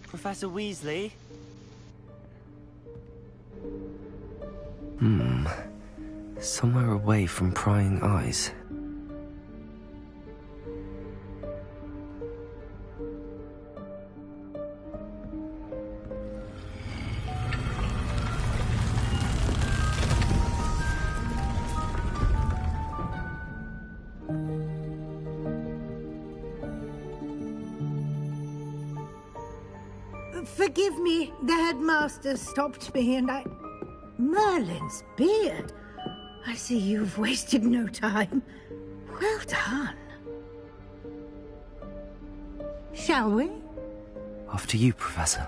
Professor Weasley? Somewhere away from prying eyes. Forgive me, the headmaster stopped me and Merlin's beard. I see you've wasted no time. Well done. Shall we? After you, Professor.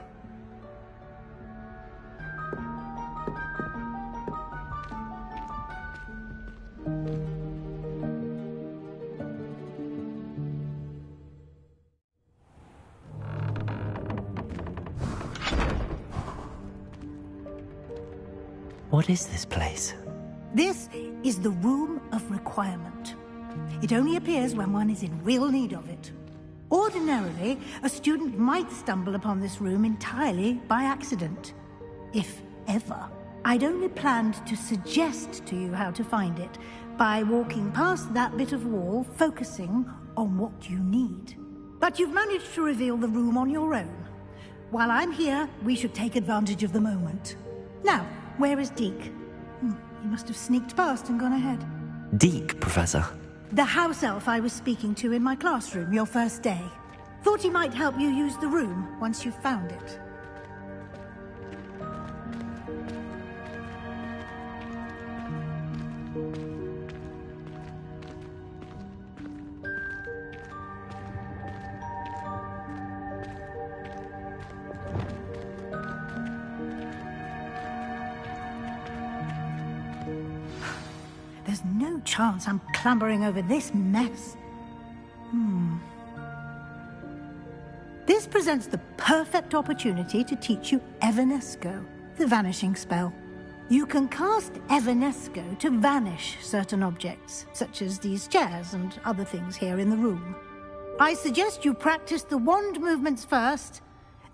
What is this place? This is the Room of Requirement. It only appears when one is in real need of it. Ordinarily, a student might stumble upon this room entirely by accident. If ever. I'd only planned to suggest to you how to find it by walking past that bit of wall, focusing on what you need. But you've managed to reveal the room on your own. While I'm here, we should take advantage of the moment. Now, where is Deke? He must have sneaked past and gone ahead. Deke, Professor. The house elf I was speaking to in my classroom your first day. Thought he might help you use the room once you've found it. There's no chance I'm clambering over this mess. This presents the perfect opportunity to teach you Evanesco, the vanishing spell. You can cast Evanesco to vanish certain objects, such as these chairs and other things here in the room. I suggest you practice the wand movements first,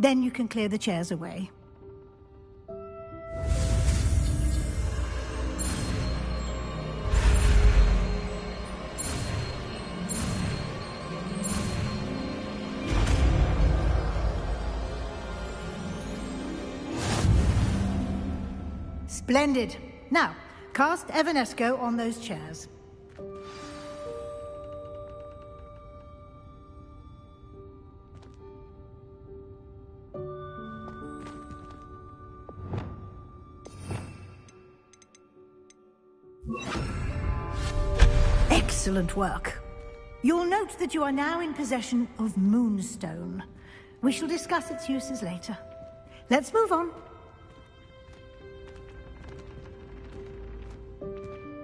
then you can clear the chairs away. Splendid. Now, cast Evanesco on those chairs. Excellent work. You'll note that you are now in possession of Moonstone. We shall discuss its uses later. Let's move on.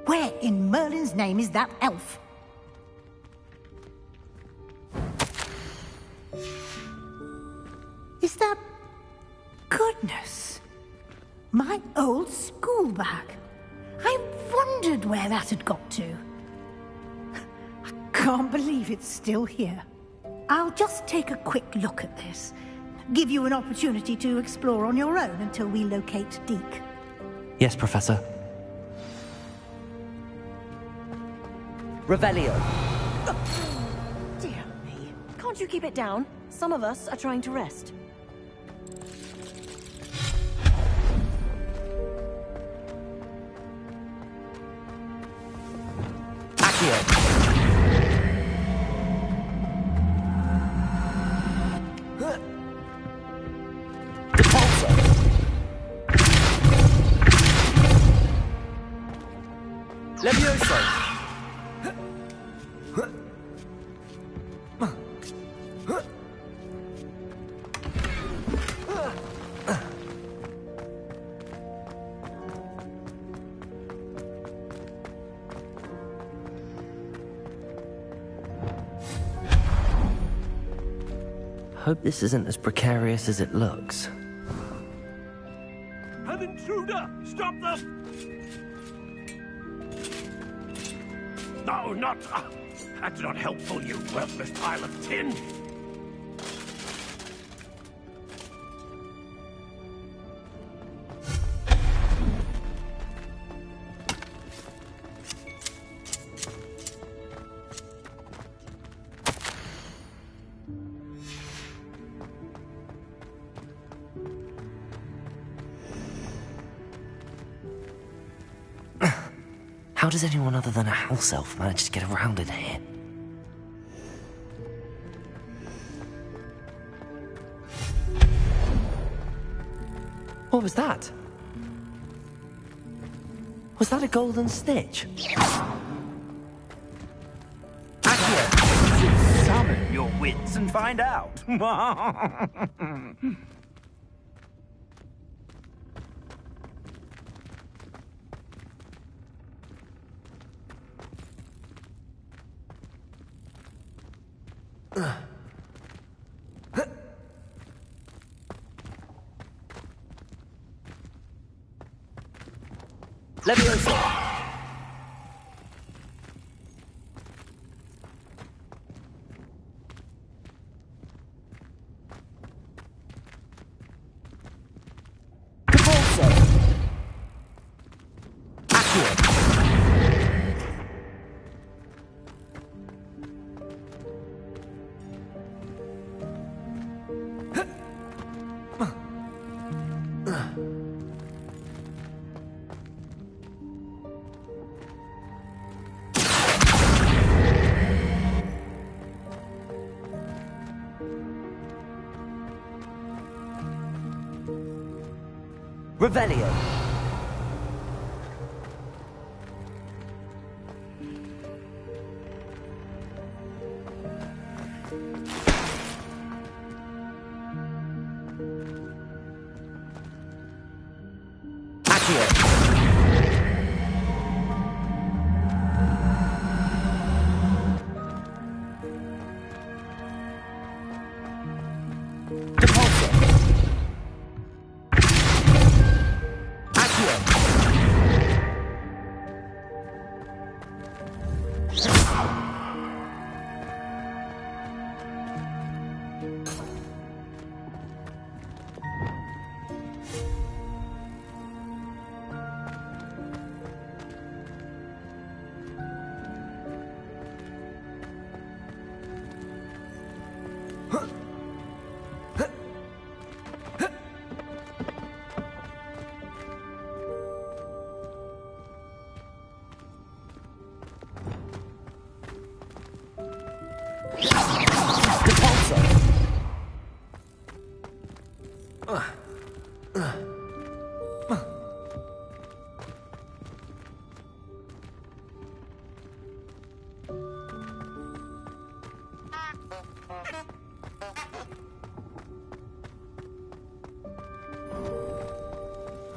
Where in Merlin's name is that elf? Is that... Goodness! My old school bag. I wondered where that had got to. I can't believe it's still here. I'll just take a quick look at this. Give you an opportunity to explore on your own until we locate Deke. Yes, Professor. Revelio. Dear me. Can't you keep it down? Some of us are trying to rest. Accio. Levioso! Hope this isn't as precarious as it looks. An intruder! Stop them! No, not... that's not helpful, you worthless pile of tin. How does anyone other than a house elf manage to get around in here? What was that? Was that a golden snitch? Accio! Summon your wits and find out. Levioso! Capulso! Accio! Revelio. Accio.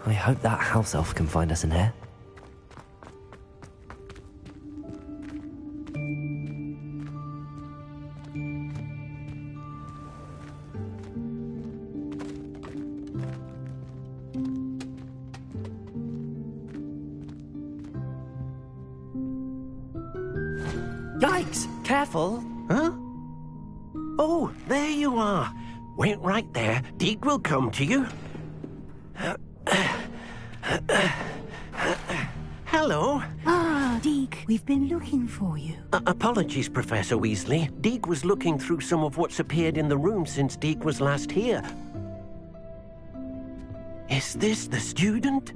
I hope that house elf can find us in here. Yikes! Careful! Huh? Oh, there you are. Wait right there. Deke will come to you. Hello. Ah, Deke, we've been looking for you. Apologies, Professor Weasley. Deke was looking through some of what's appeared in the room since Deke was last here. Is this the student?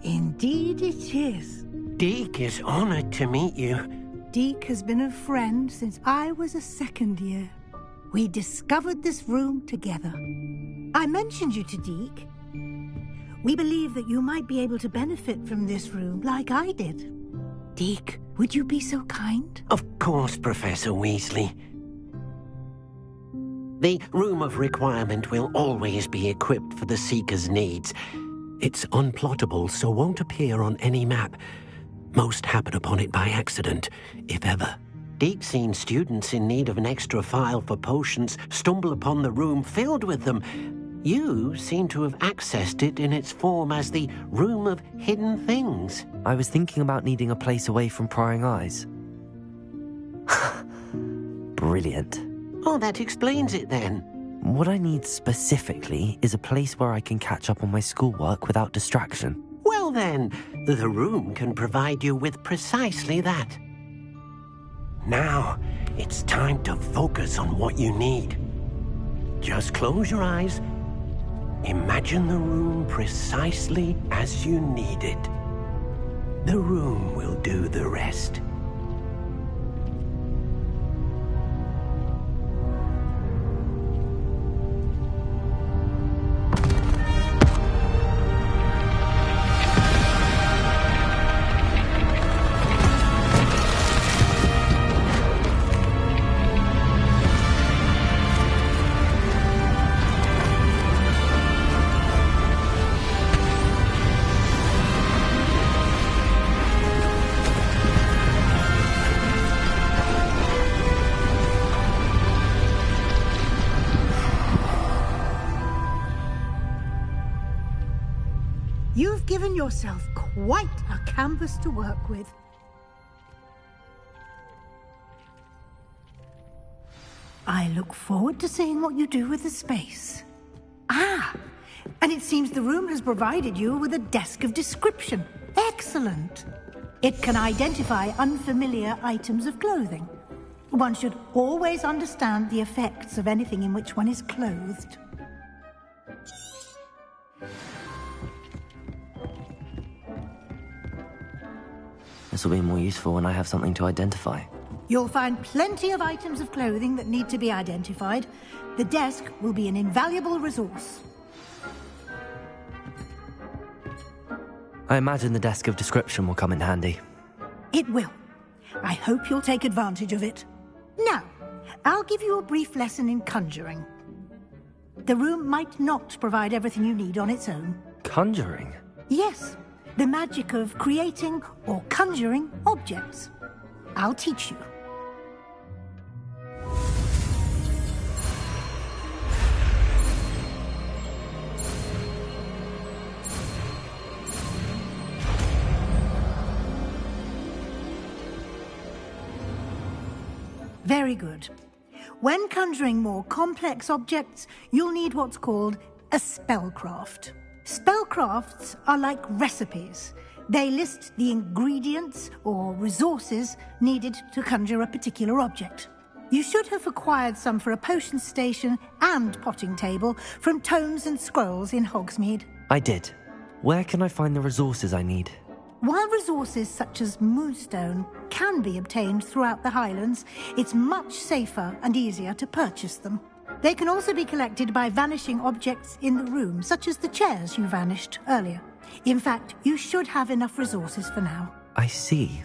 Indeed it is. Deke is honored to meet you. Deke has been a friend since I was a second year. We discovered this room together. I mentioned you to Deke. We believe that you might be able to benefit from this room like I did. Deke, would you be so kind? Of course, Professor Weasley. The Room of Requirement will always be equipped for the Seeker's needs. It's unplottable, so won't appear on any map. Most happen upon it by accident, if ever. Deke's seen students in need of an extra file for potions stumble upon the room filled with them. You seem to have accessed it in its form as the Room of Hidden Things. I was thinking about needing a place away from prying eyes. Brilliant. Oh, that explains it then. What I need specifically is a place where I can catch up on my schoolwork without distraction. Well then, the room can provide you with precisely that. Now, it's time to focus on what you need. Just close your eyes. Imagine the room precisely as you need it. The room will do the rest. You've given yourself quite a canvas to work with. I look forward to seeing what you do with the space. Ah, and it seems the room has provided you with a desk of description. Excellent. It can identify unfamiliar items of clothing. One should always understand the effects of anything in which one is clothed. This will be more useful when I have something to identify. You'll find plenty of items of clothing that need to be identified. The desk will be an invaluable resource. I imagine the desk of description will come in handy. It will. I hope you'll take advantage of it. Now, I'll give you a brief lesson in conjuring. The room might not provide everything you need on its own. Conjuring? Yes, the magic of creating or conjuring objects. I'll teach you. Very good. When conjuring more complex objects, you'll need what's called a spellcraft. Spellcrafts are like recipes. They list the ingredients or resources needed to conjure a particular object. You should have acquired some for a potion station and potting table from tomes and scrolls in Hogsmeade. I did. Where can I find the resources I need? While resources such as moonstone can be obtained throughout the Highlands, it's much safer and easier to purchase them. They can also be collected by vanishing objects in the room, such as the chairs you vanished earlier. In fact, you should have enough resources for now. I see.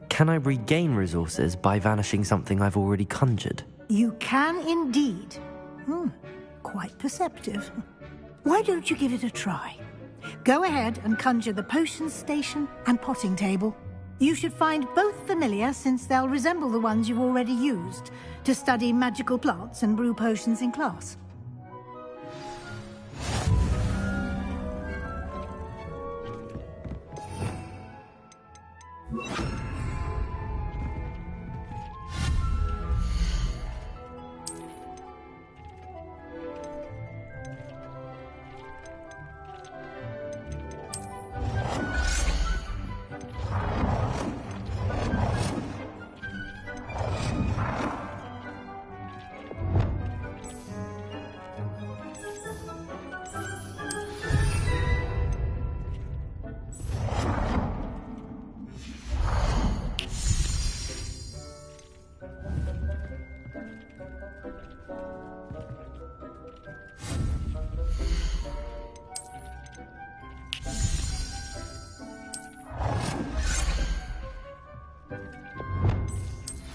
Can I regain resources by vanishing something I've already conjured? You can indeed. Quite perceptive. Why don't you give it a try? Go ahead and conjure the potion station and potting table. You should find both familiar, since they'll resemble the ones you've already used to study magical plants and brew potions in class.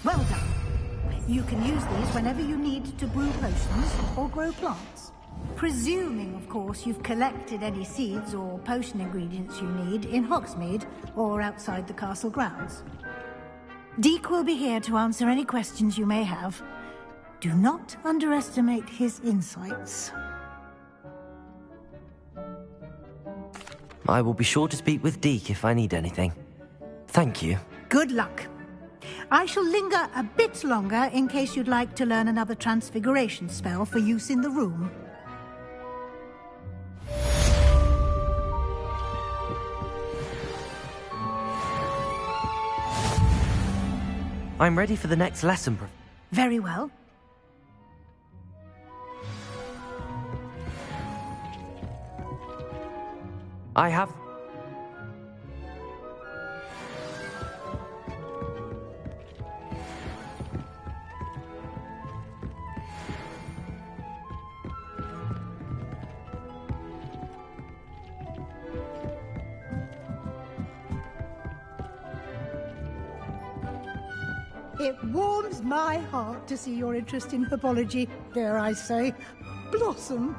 Well done. You can use these whenever you need to brew potions or grow plants. Presuming, of course, you've collected any seeds or potion ingredients you need in Hogsmeade or outside the castle grounds. Deek will be here to answer any questions you may have. Do not underestimate his insights. I will be sure to speak with Deke if I need anything. Thank you. Good luck. I shall linger a bit longer in case you'd like to learn another transfiguration spell for use in the room. I'm ready for the next lesson, Very well. I have... It warms my heart to see your interest in herbology, dare I say, blossom.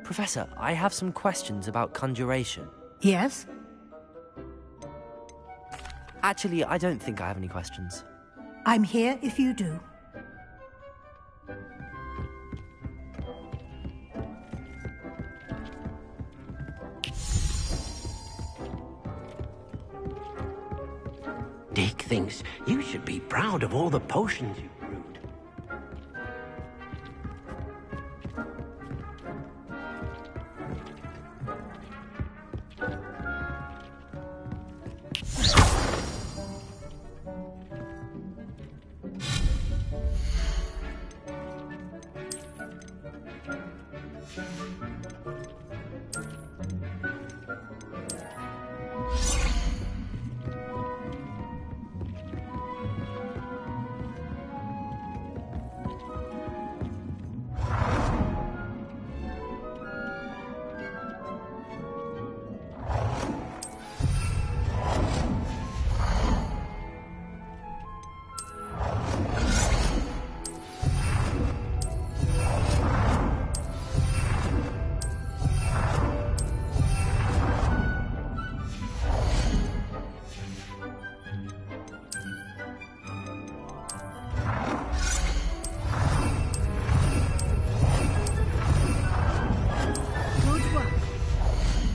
Professor, I have some questions about conjuration. Yes? Actually, I don't think I have any questions. I'm here if you do. Dick thinks you should be proud of all the potions you brewed.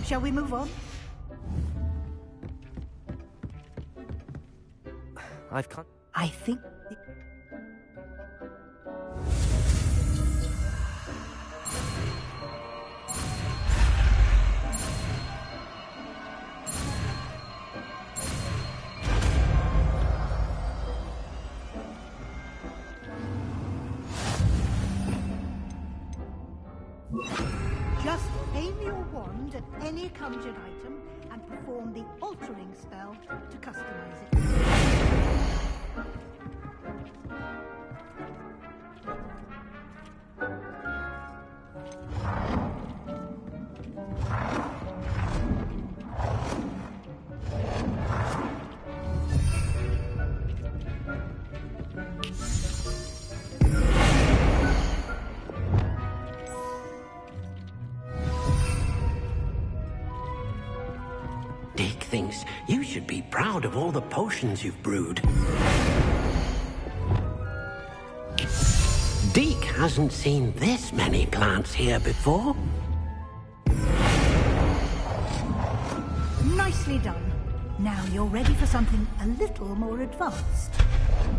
Shall we move on? I think... Just aim your wand at any conjured item and perform the altering spell to customize it. Dick thinks you should be proud of all the potions you've brewed. Deke hasn't seen this many plants here before. Nicely done. Now you're ready for something a little more advanced.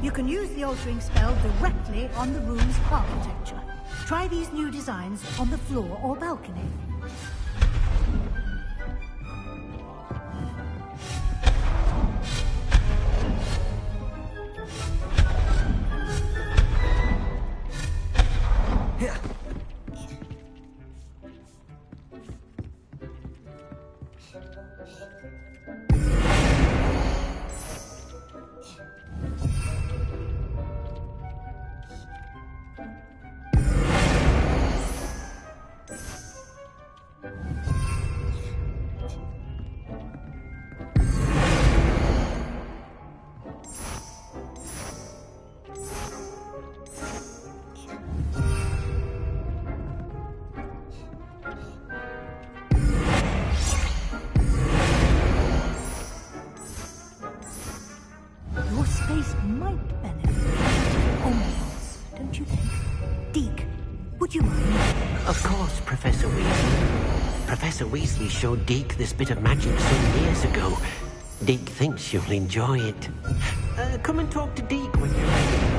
You can use the altering spell directly on the room's architecture. Try these new designs on the floor or balcony. space might benefit from ambience, don't you think? Deke, would you mind? Of course, Professor Weasley. Professor Weasley showed Deke this bit of magic some years ago. Deke thinks you'll enjoy it. Come and talk to Deke when you're ready.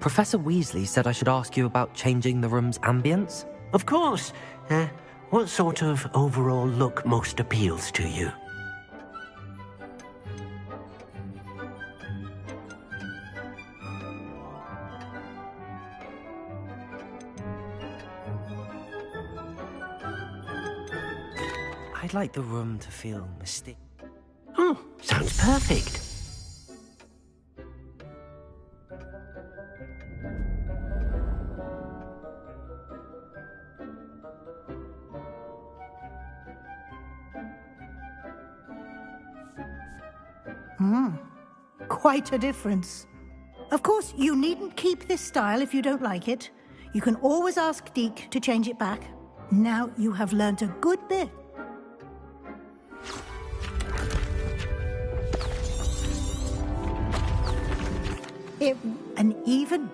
Professor Weasley said I should ask you about changing the room's ambience? Of course. What sort of overall look most appeals to you? I'd like the room to feel mystic. Oh, sounds perfect. Quite a difference. Of course, you needn't keep this style if you don't like it. You can always ask Deke to change it back. Now you have learnt a good bit. An even...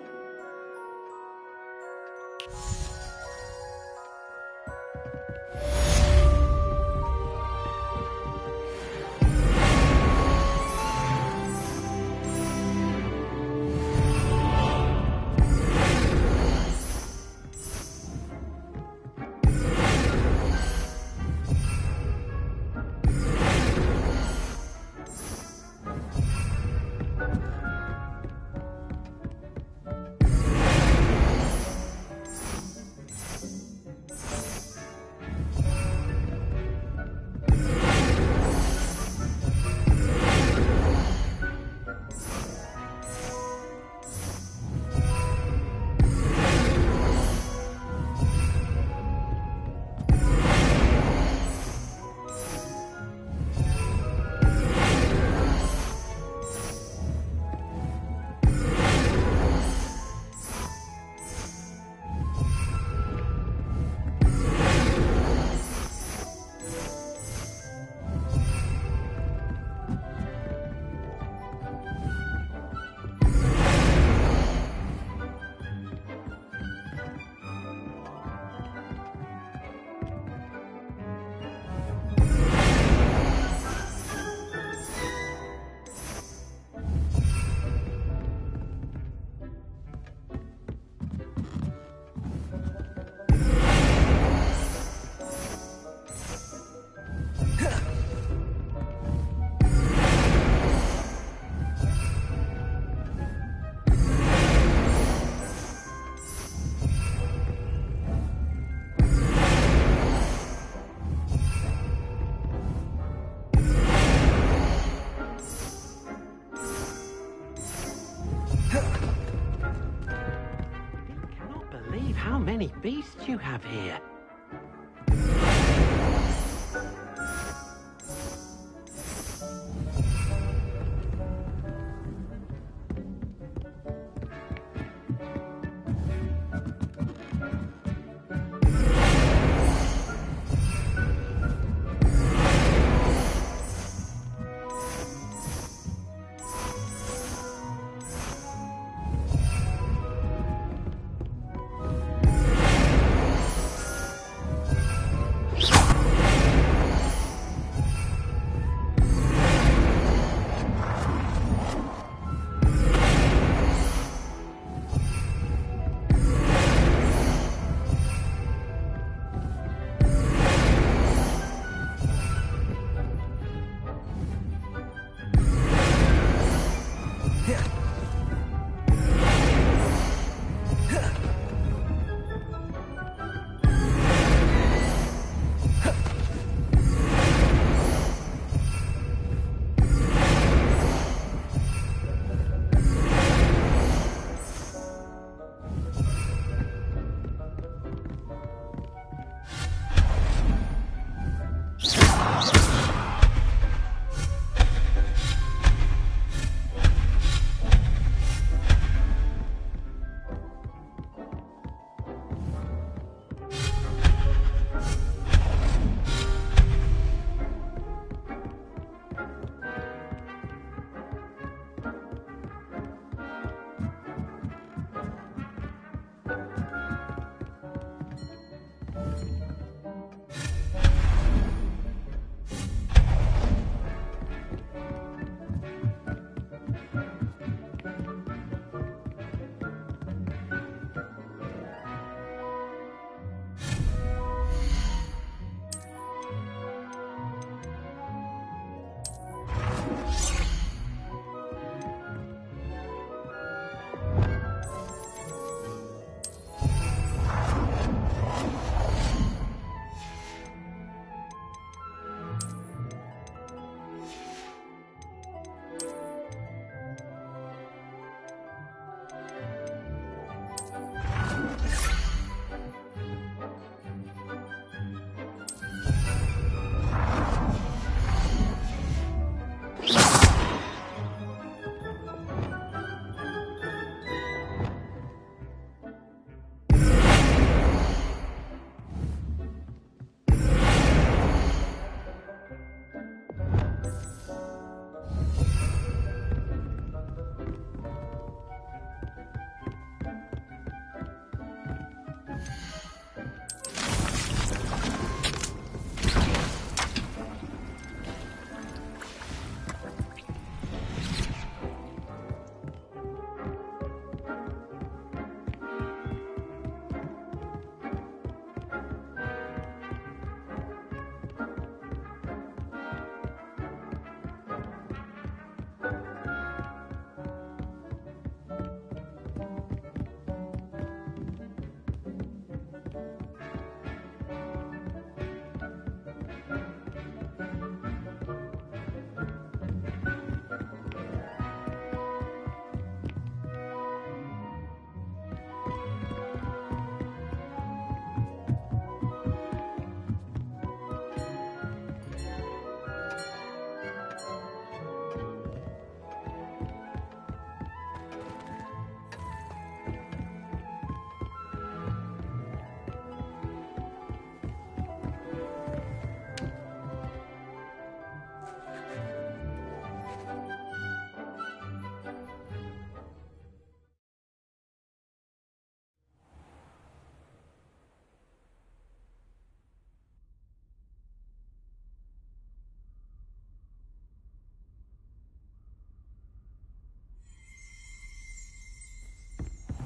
How many beasts you have here?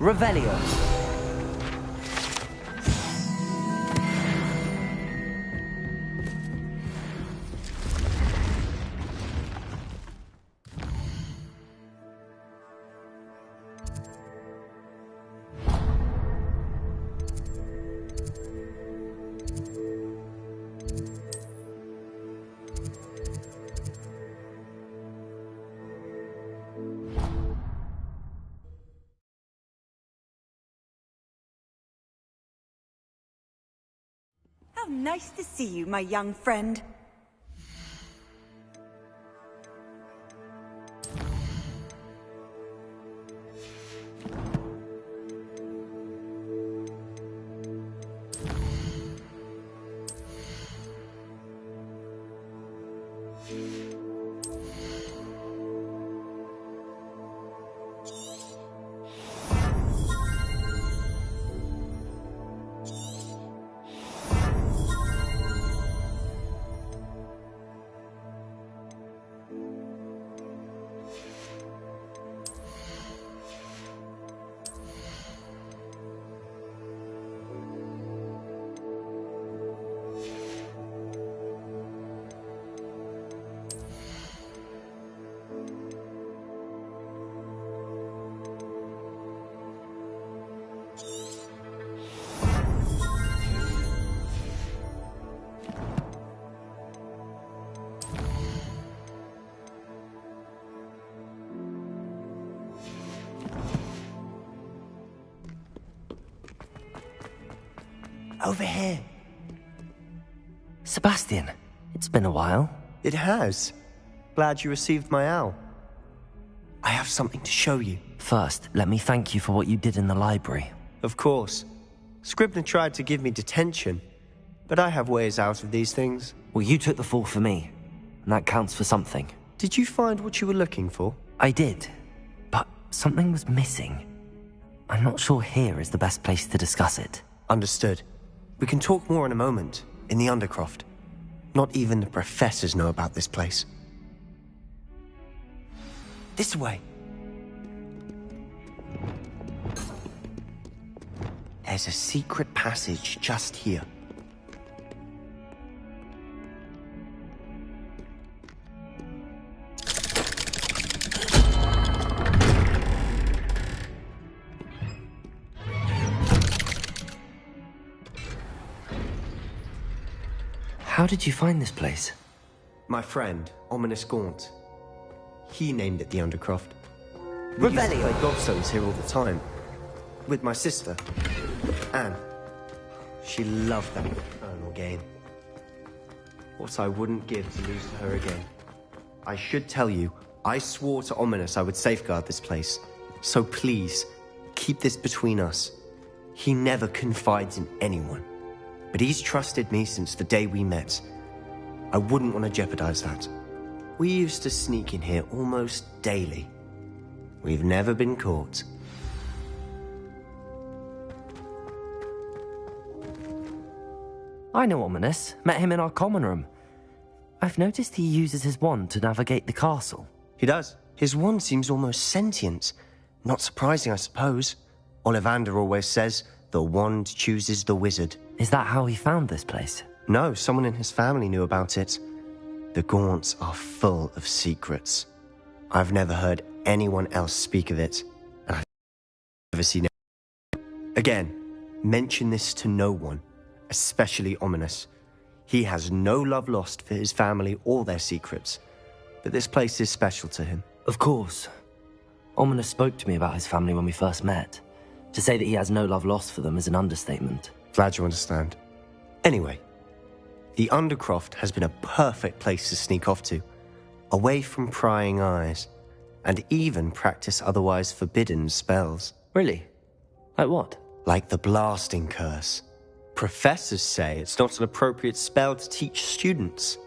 Revelio. How nice to see you, my young friend. Over here. Sebastian, it's been a while. It has. Glad you received my owl. I have something to show you. First, let me thank you for what you did in the library. Of course. Scribner tried to give me detention, but I have ways out of these things. Well, you took the fall for me, and that counts for something. Did you find what you were looking for? I did, but something was missing. I'm not sure here is the best place to discuss it. Understood. We can talk more in a moment, in the Undercroft. Not even the professors know about this place. This way. There's a secret passage just here. How did you find this place? My friend, Ominous Gaunt. He named it the Undercroft. We used to Revelio. play gobstones here all the time. With my sister, Anne. She loved that infernal game. What I wouldn't give to lose to her again. I should tell you, I swore to Ominous I would safeguard this place. So please, keep this between us. He never confides in anyone. But he's trusted me since the day we met. I wouldn't want to jeopardize that. We used to sneak in here almost daily. We've never been caught. I know Ominous. Met him in our common room. I've noticed he uses his wand to navigate the castle. He does. His wand seems almost sentient. Not surprising, I suppose. Ollivander always says, the wand chooses the wizard. Is that how he found this place? No, someone in his family knew about it. The Gaunts are full of secrets. I've never heard anyone else speak of it, and I've never seen it. Again, mention this to no one, especially Ominous. He has no love lost for his family or their secrets, but this place is special to him. Of course. Ominous spoke to me about his family when we first met. To say that he has no love lost for them is an understatement. Glad you understand. Anyway, the Undercroft has been a perfect place to sneak off to, away from prying eyes, and even practice otherwise forbidden spells. Really? Like what? Like the blasting curse. Professors say it's not an appropriate spell to teach students.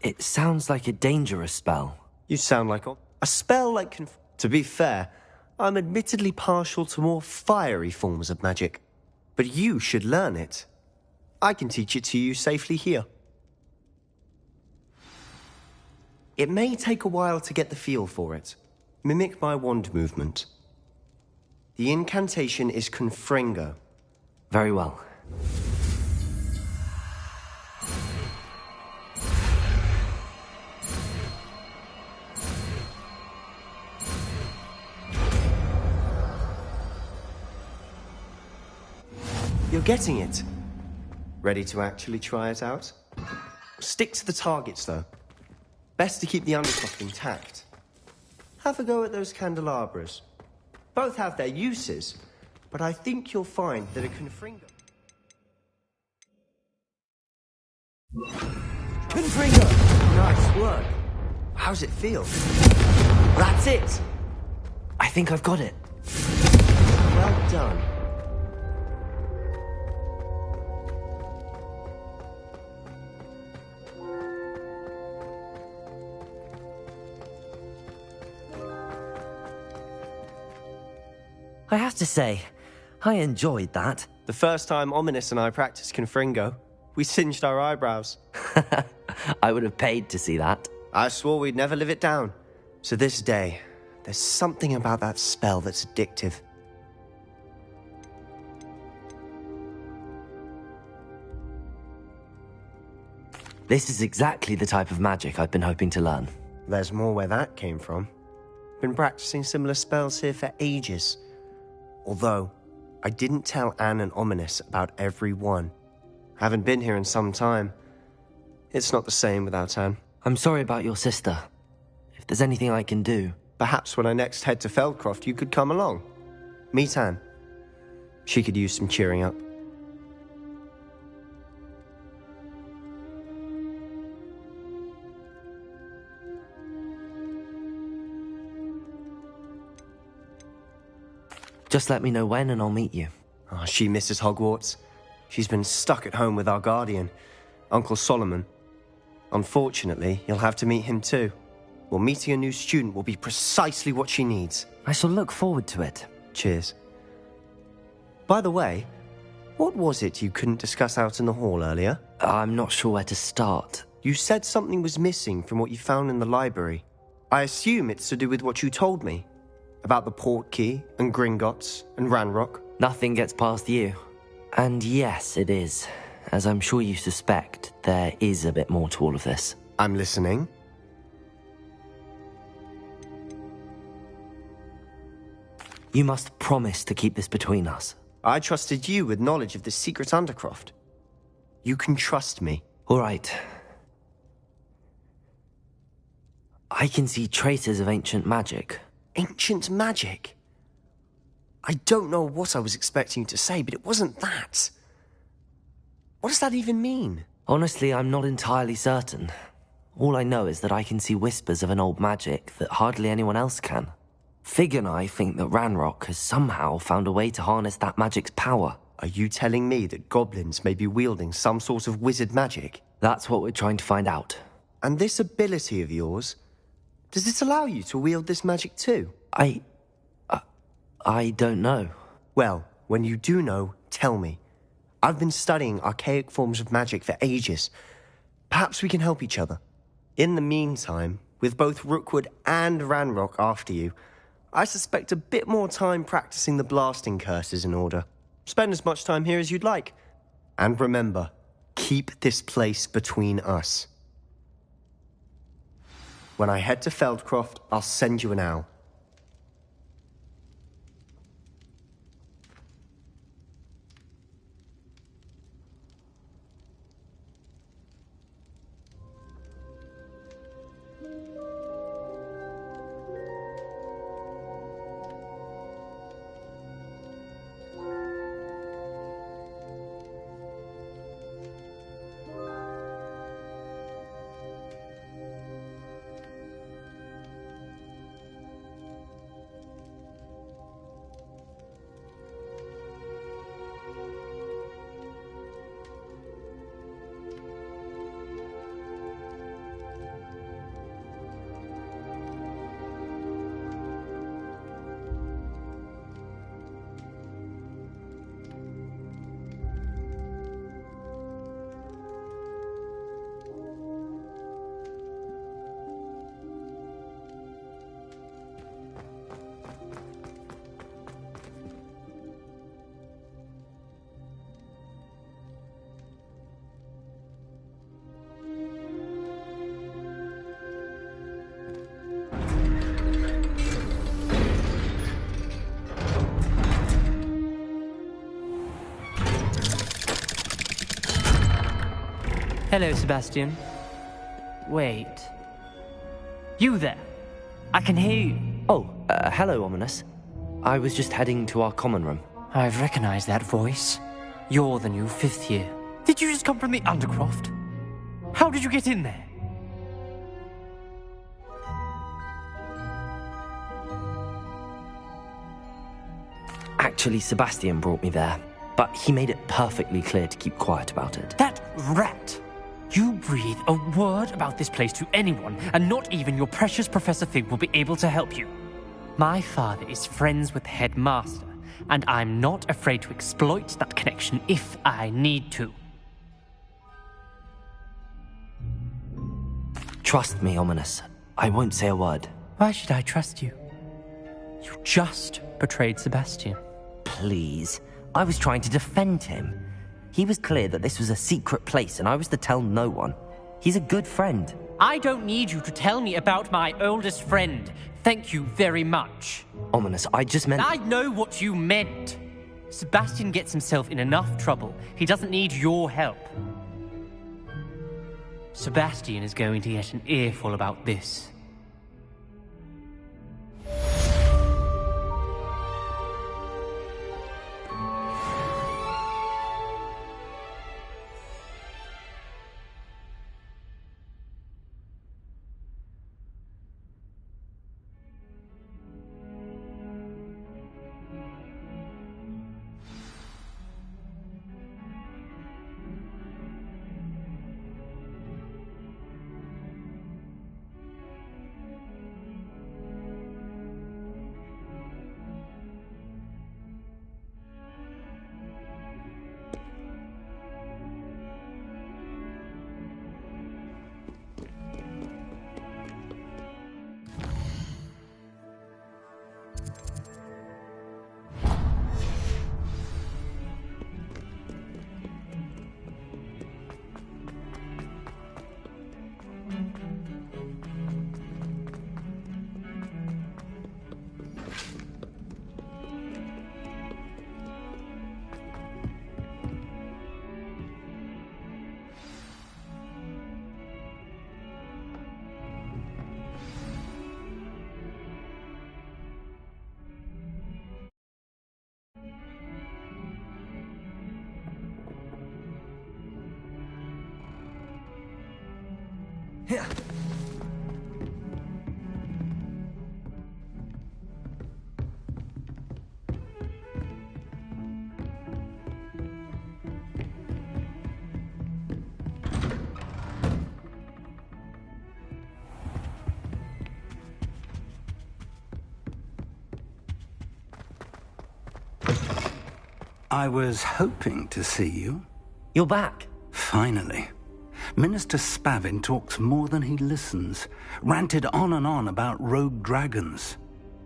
It sounds like a dangerous spell. You sound like a spell like To be fair, I'm admittedly partial to more fiery forms of magic. But you should learn it. I can teach it to you safely here. It may take a while to get the feel for it. Mimic my wand movement. The incantation is Confringo. Very well. You're getting it. Ready to actually try it out? Stick to the targets, though. Best to keep the undercloth intact. Have a go at those candelabras. Both have their uses, but I think you'll find that a Confringo... Confringo! Nice work. How's it feel? That's it! I think I've got it. Well done. I have to say, I enjoyed that. The first time Ominous and I practiced Confringo, we singed our eyebrows. I would have paid to see that. I swore we'd never live it down. So this day, there's something about that spell that's addictive. This is exactly the type of magic I've been hoping to learn. There's more where that came from. Been practicing similar spells here for ages. Although, I didn't tell Anne and Ominous about every one. Haven't been here in some time. It's not the same without Anne. I'm sorry about your sister. If there's anything I can do... Perhaps when I next head to Feldcroft, you could come along. Meet Anne. She could use some cheering up. Just let me know when and I'll meet you. Oh, she misses Hogwarts. She's been stuck at home with our guardian, Uncle Solomon. Unfortunately, you'll have to meet him too. Well, meeting a new student will be precisely what she needs. I shall look forward to it. Cheers. By the way, what was it you couldn't discuss out in the hall earlier? I'm not sure where to start. You said something was missing from what you found in the library. I assume it's to do with what you told me. About the Portkey, and Gringotts, and Ranrock. Nothing gets past you. And yes, it is. As I'm sure you suspect, there is a bit more to all of this. I'm listening. You must promise to keep this between us. I trusted you with knowledge of the secret Undercroft. You can trust me. All right. I can see traces of ancient magic. Ancient magic? I don't know what I was expecting you to say, but it wasn't that. What does that even mean? Honestly, I'm not entirely certain. All I know is that I can see whispers of an old magic that hardly anyone else can. Fig and I think that Ranrock has somehow found a way to harness that magic's power. Are you telling me that goblins may be wielding some sort of wizard magic? That's what we're trying to find out. And this ability of yours, does it allow you to wield this magic too? I don't know. Well, when you do know, tell me. I've been studying archaic forms of magic for ages. Perhaps we can help each other. In the meantime, with both Rookwood and Ranrock after you, I suspect a bit more time practicing the blasting curses in order. Spend as much time here as you'd like. And remember, keep this place between us. When I head to Feldcroft, I'll send you an owl. Hello, Sebastian. Wait. You there? I can hear you. Oh, hello, Ominous. I was just heading to our common room. I've recognized that voice. You're the new 5th year. Did you just come from the Undercroft? How did you get in there? Actually, Sebastian brought me there, but he made it perfectly clear to keep quiet about it. That rat! You breathe a word about this place to anyone, and not even your precious Professor Fig will be able to help you. My father is friends with the headmaster, and I'm not afraid to exploit that connection if I need to. Trust me, Ominous. I won't say a word. Why should I trust you? You just betrayed Sebastian. Please. I was trying to defend him. He was clear that this was a secret place and I was to tell no one. He's a good friend. I don't need you to tell me about my oldest friend. Thank you very much. Ominous, I just meant... I know what you meant. Sebastian gets himself in enough trouble. He doesn't need your help. Sebastian is going to get an earful about this. Here. I was hoping to see you. You're back. Finally. Minister Spavin talks more than he listens. Ranted on and on about rogue dragons.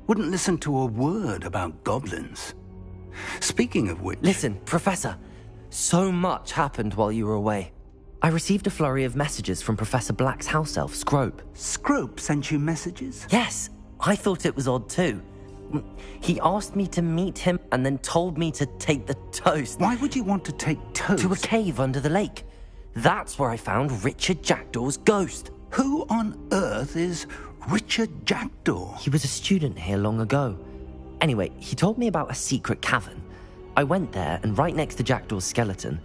Wouldn't listen to a word about goblins. Speaking of which... Listen, Professor. So much happened while you were away. I received a flurry of messages from Professor Black's house elf, Scrope. Scrope sent you messages? Yes. I thought it was odd too. He asked me to meet him and then told me to take the toast. Why would you want to take toast? To a cave under the lake. That's where I found Richard Jackdaw's ghost. Who on earth is Richard Jackdaw? He was a student here long ago. Anyway, he told me about a secret cavern. I went there, and right next to Jackdaw's skeleton,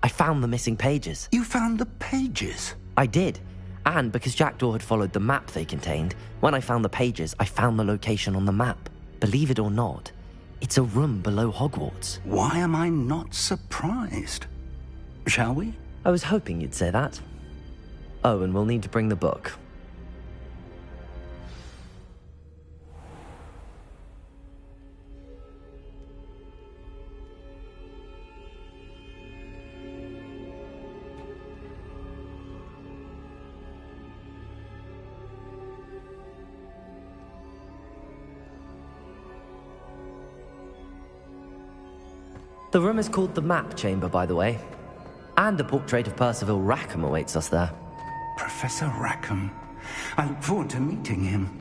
I found the missing pages. You found the pages? I did. And because Jackdaw had followed the map they contained, when I found the pages, I found the location on the map. Believe it or not, it's a room below Hogwarts. Why am I not surprised? Shall we? I was hoping you'd say that. Oh, and we'll need to bring the book. The room is called the Map Chamber, by the way. And the portrait of Percival Rackham awaits us there. Professor Rackham. I look forward to meeting him.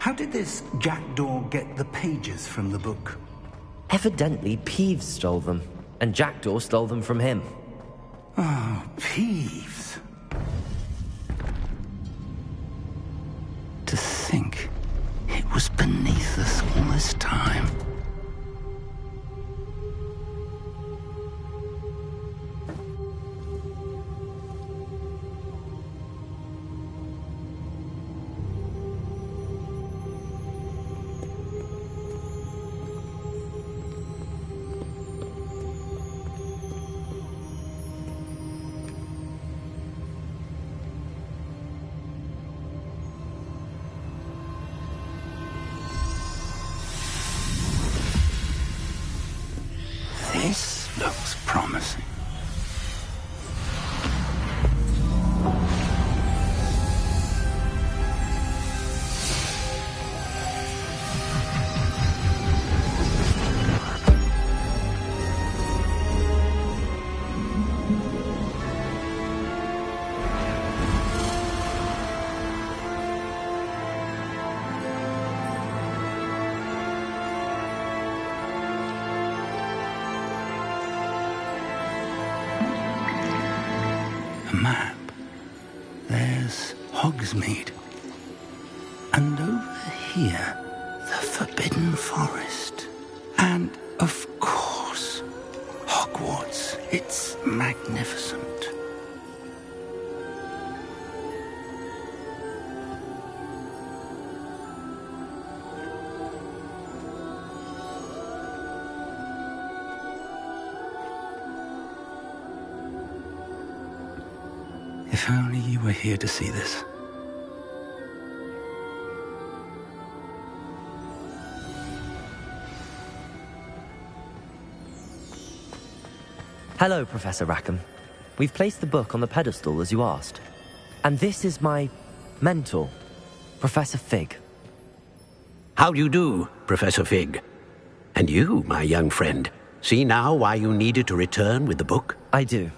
How did this Jackdaw get the pages from the book? Evidently, Peeves stole them, and Jackdaw stole them from him. Oh, Peeves. think it was beneath us all this time? This looks promising. Map. There's Hogsmeade. And over here, the Forbidden Forest. And, of course, Hogwarts. It's magnificent. If only you were here to see this. Hello, Professor Rackham. We've placed the book on the pedestal as you asked. And this is my mentor, Professor Fig. How do you do, Professor Fig? And you, my young friend, see now why you needed to return with the book? I do.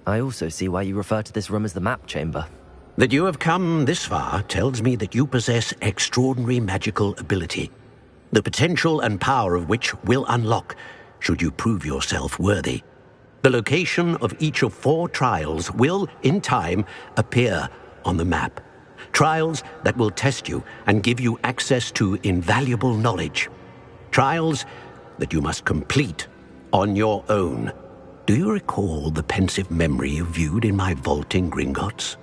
I also see why you refer to this room as the map chamber. That you have come this far tells me that you possess extraordinary magical ability, the potential and power of which will unlock should you prove yourself worthy. The location of each of 4 trials will, in time, appear on the map. Trials that will test you and give you access to invaluable knowledge. Trials that you must complete on your own. Do you recall the pensive memory you viewed in my vault in Gringotts?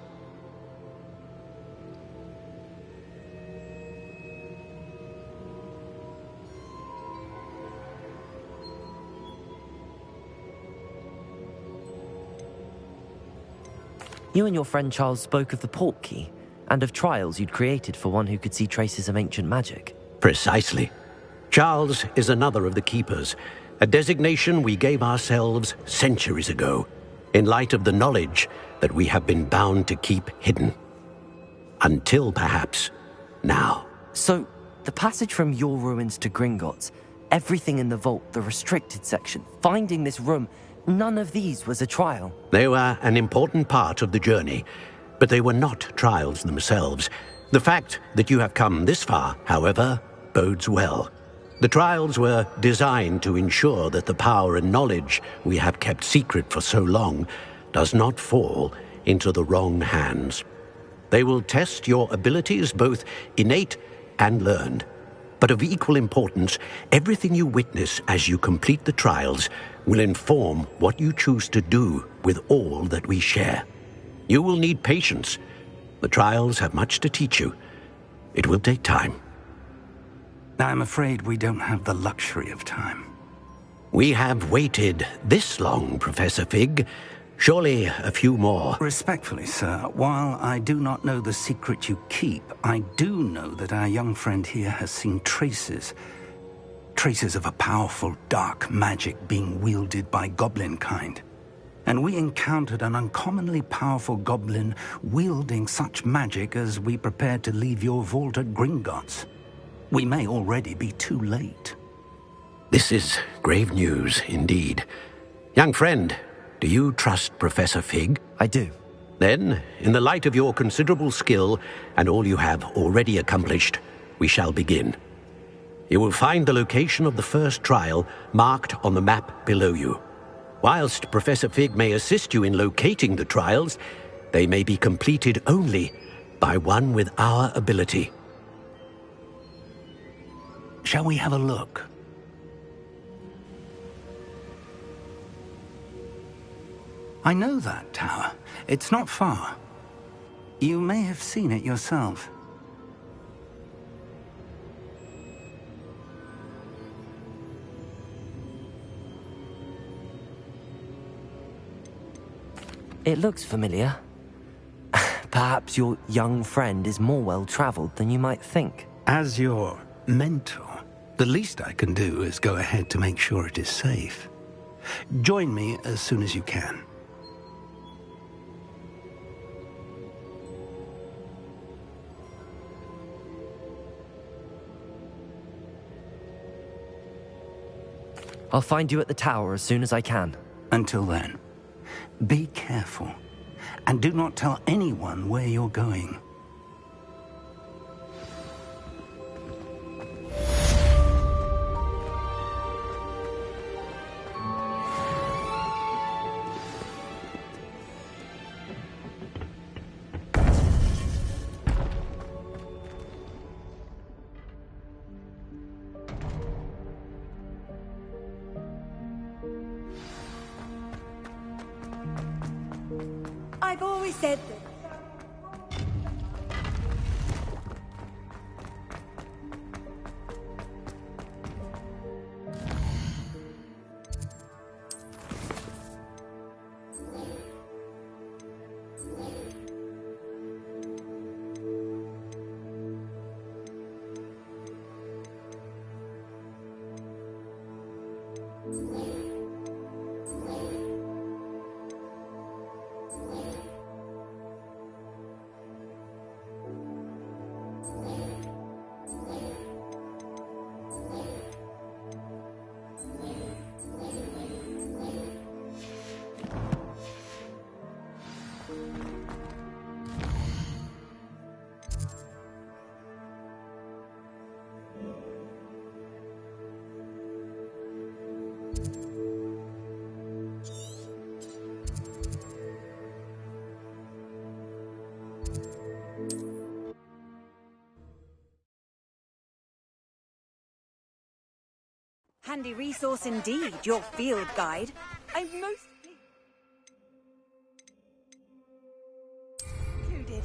You and your friend Charles spoke of the portkey, and of trials you'd created for one who could see traces of ancient magic. Precisely. Charles is another of the keepers, a designation we gave ourselves centuries ago, in light of the knowledge that we have been bound to keep hidden. Until, perhaps, now. So, the passage from your ruins to Gringotts, everything in the vault, the restricted section, finding this room, none of these was a trial. They were an important part of the journey, but they were not trials themselves. The fact that you have come this far, however, bodes well. The trials were designed to ensure that the power and knowledge we have kept secret for so long does not fall into the wrong hands. They will test your abilities, both innate and learned. But of equal importance, everything you witness as you complete the trials will inform what you choose to do with all that we share. You will need patience. The trials have much to teach you. It will take time. I'm afraid we don't have the luxury of time. We have waited this long, Professor Fig. Surely a few more. Respectfully, sir, while I do not know the secret you keep, I do know that our young friend here has seen traces of a powerful dark magic being wielded by goblin kind. And we encountered an uncommonly powerful goblin wielding such magic as we prepared to leave your vault at Gringotts. We may already be too late. This is grave news, indeed. Young friend, do you trust Professor Fig? I do. Then, in the light of your considerable skill and all you have already accomplished, we shall begin. You will find the location of the first trial marked on the map below you. Whilst Professor Fig may assist you in locating the trials, they may be completed only by one with our ability. Shall we have a look? I know that tower. It's not far. You may have seen it yourself. It looks familiar. Perhaps your young friend is more well-traveled than you might think. As your mentor, the least I can do is go ahead to make sure it is safe. Join me as soon as you can. I'll find you at the tower as soon as I can. Until then, be careful, and do not tell anyone where you're going. I've always said that. Handy resource indeed, your field guide. I'm most included.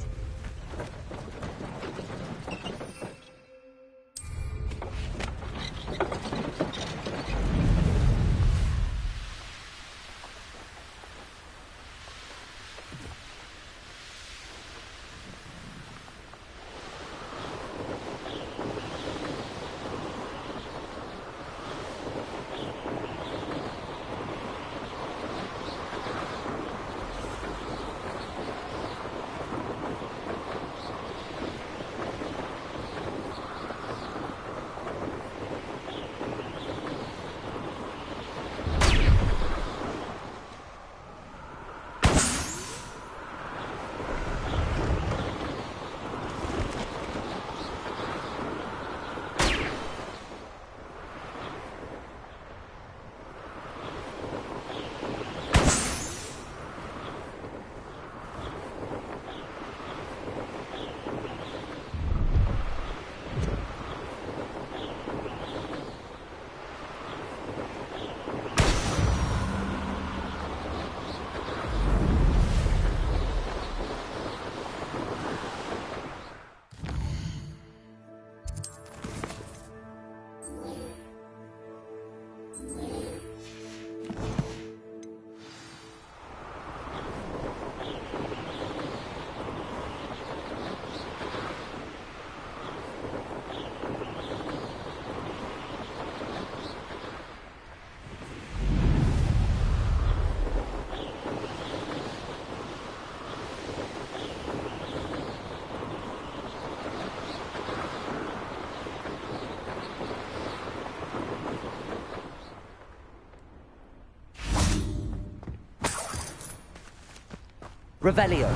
Revelio.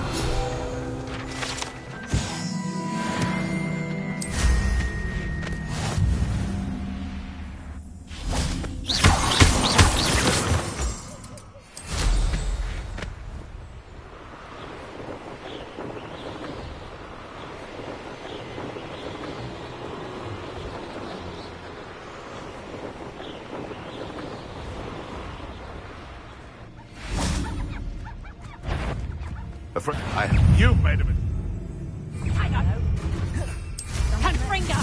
afraid you've made a mistake. I don't know. Confringo!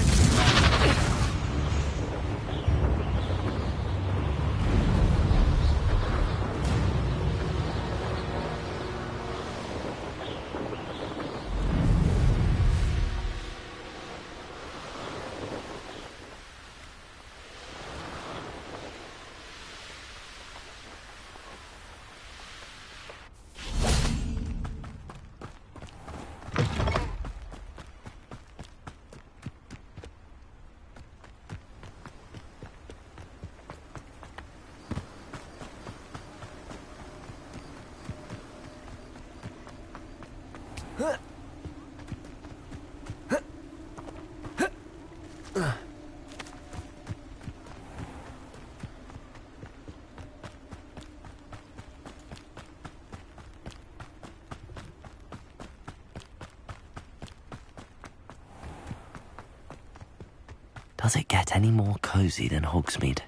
Does it get any more cozy than Hogsmeade?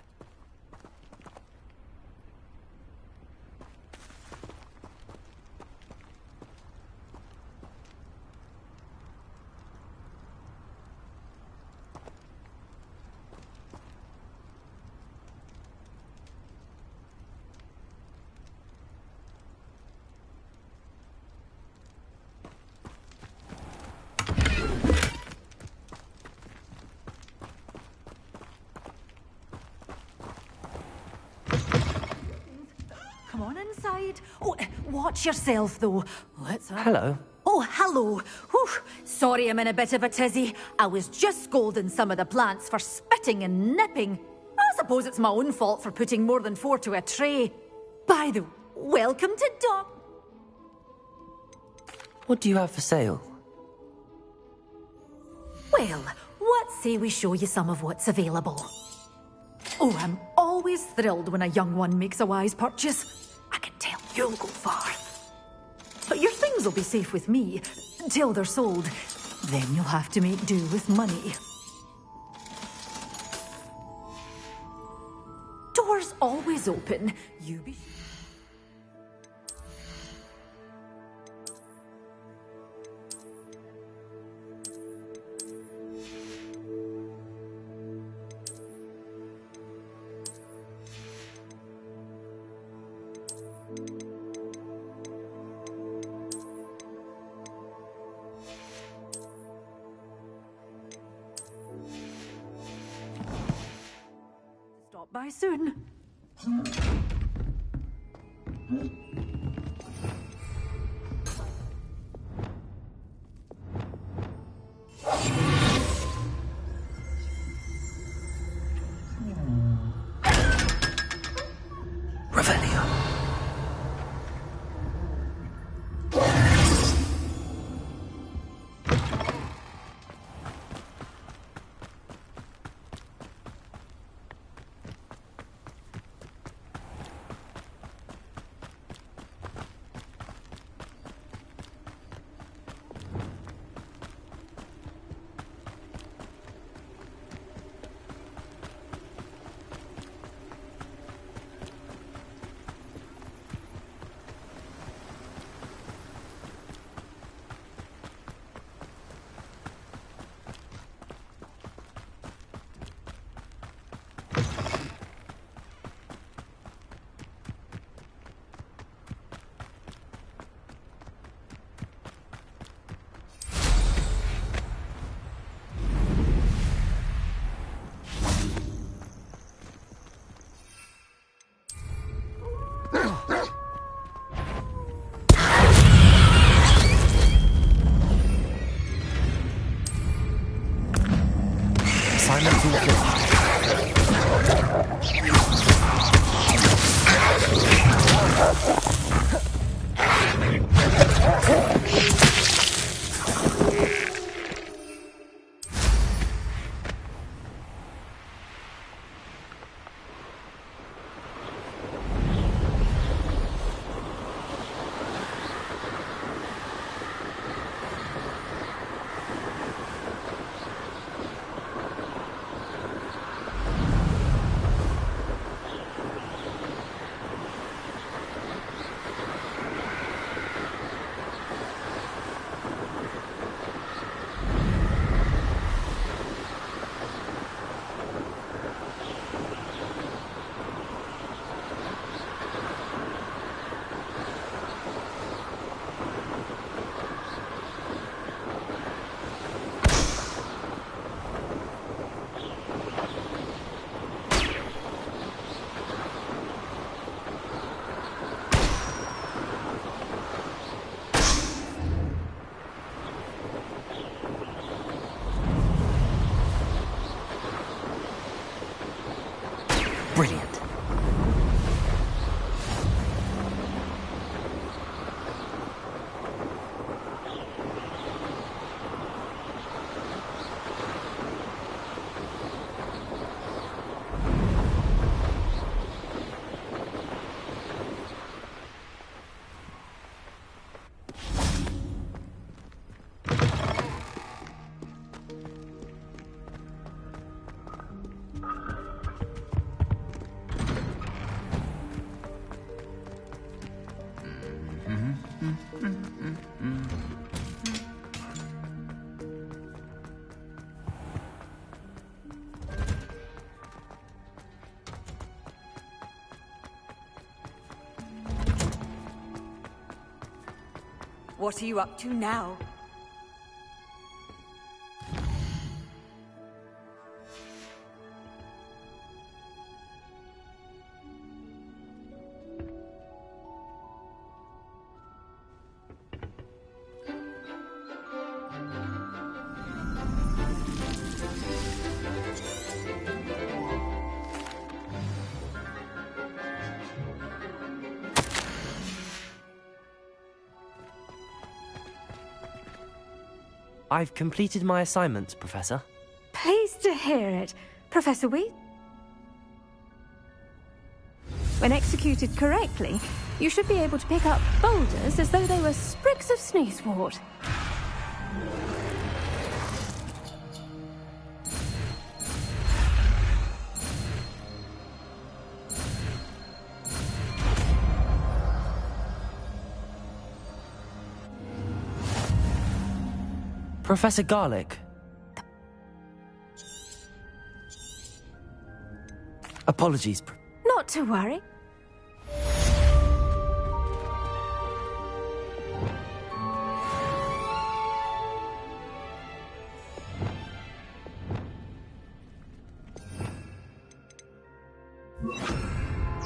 Come on inside. Oh, watch yourself, though. Let's have... Hello. Oh, hello. Whew. Sorry I'm in a bit of a tizzy. I was just scolding some of the plants for spitting and nipping. I suppose it's my own fault for putting more than 4 to a tray. By the way, welcome to What do you have for sale? Well, what say we show you some of what's available? Oh, I'm always thrilled when a young one makes a wise purchase. I can tell you'll go far. But your things will be safe with me, till they're sold. Then you'll have to make do with money. Doors always open. You be... Stop by soon. Revelio. Brilliant. What are you up to now? I've completed my assignments, Professor. Pleased to hear it. Professor Wheat? When executed correctly, you should be able to pick up boulders as though they were sprigs of sneezewort. Professor Garlick. Apologies. Not to worry.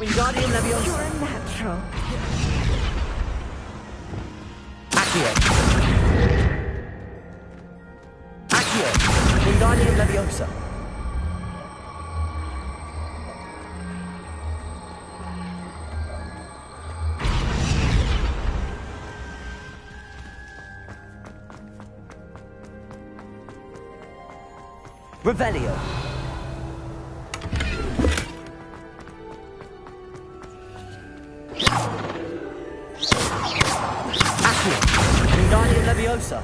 Wingardium Leviosa. You're a natural. Accio. Wingardium Leviosa. Revelio. Accio. Wingardium Leviosa.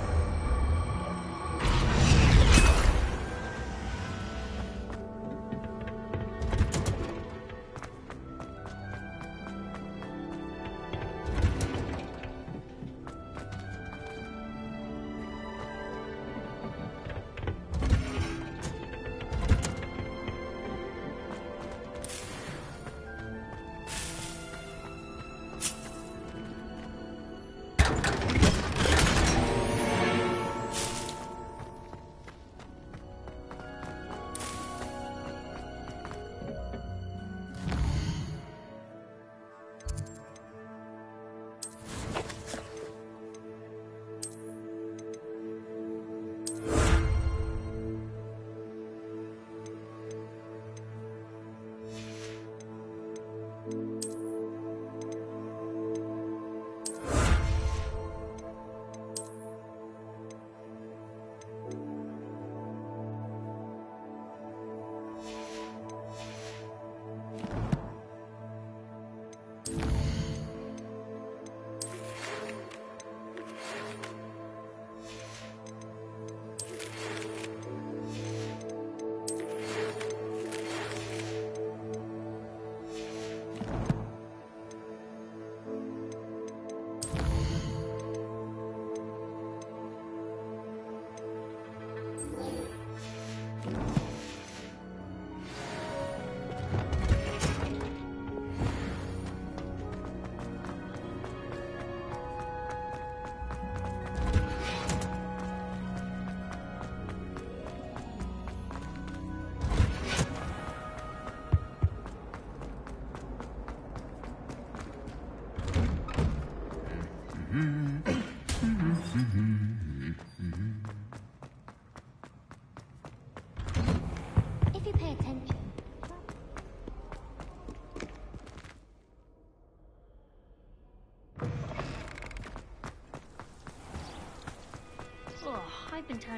If you pay attention.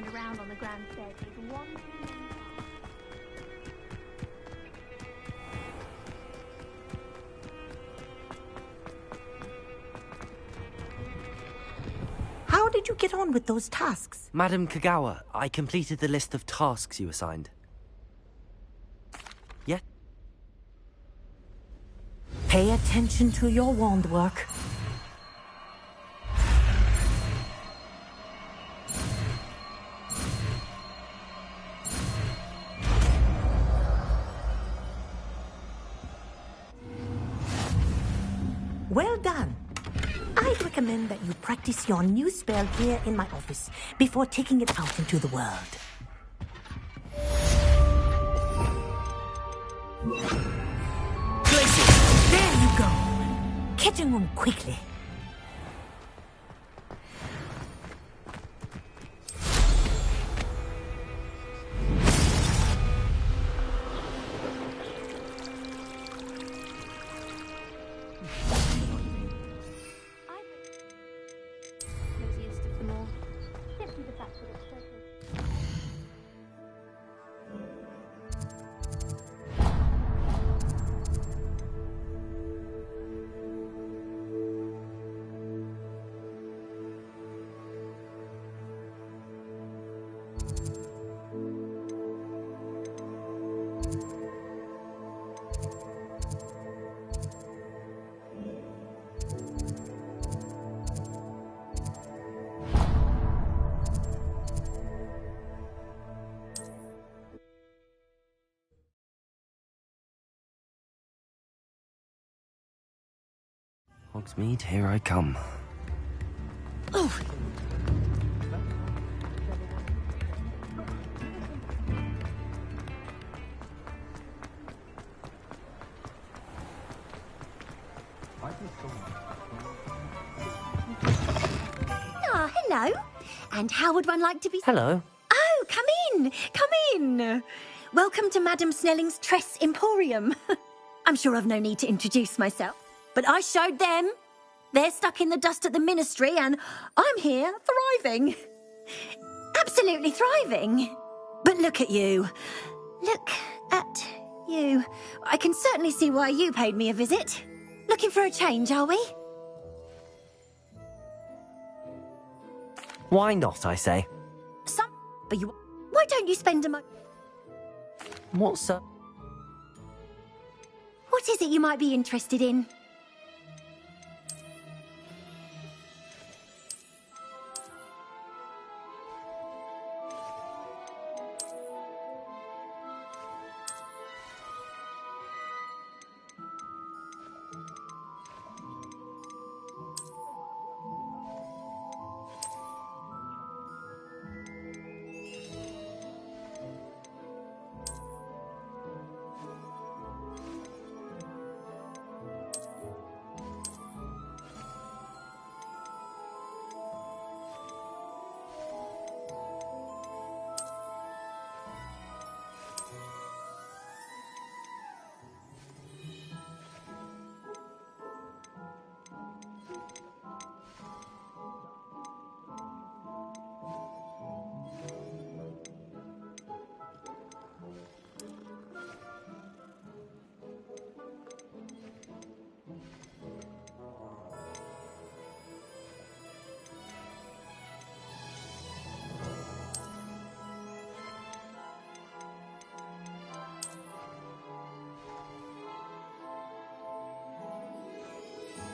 turned around on the grand staircase one. How did you get on with those tasks? Madam Kagawa, I completed the list of tasks you assigned. Yeah? Pay attention to your wand work. Well done. I'd recommend that you practice your new spell here in my office before taking it out into the world. Places! There you go. Catching them quickly. Hogsmeade, here I come. Oh. Ah, hello. And how would one like to be... Hello. Oh, come in. Come in. Welcome to Madam Snelling's Tress Emporium. I'm sure I've no need to introduce myself, but I showed them. They're stuck in the dust at the Ministry, and I'm here thriving. Absolutely thriving. But look at you. Look at you. I can certainly see why you paid me a visit. Looking for a change, are we? Why not, I say? But you... Why don't you spend a month... What's up? What is it you might be interested in?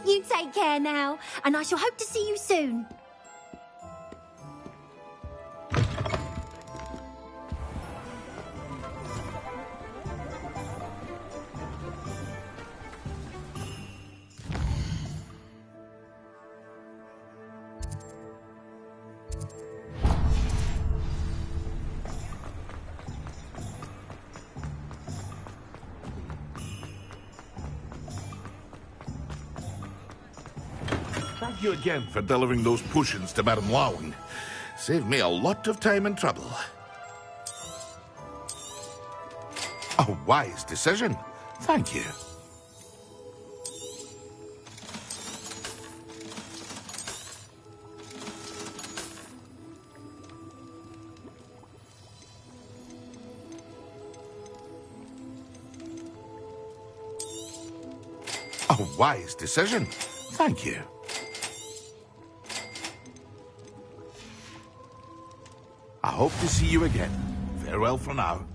You take care now, and I shall hope to see you soon. Thank you again for delivering those potions to Madame Lowing. Saved me a lot of time and trouble. A wise decision. Thank you. A wise decision. Thank you. I hope to see you again. Farewell for now.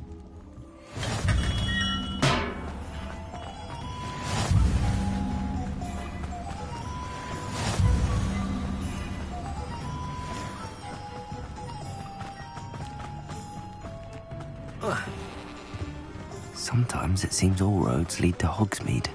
Sometimes it seems all roads lead to Hogsmeade.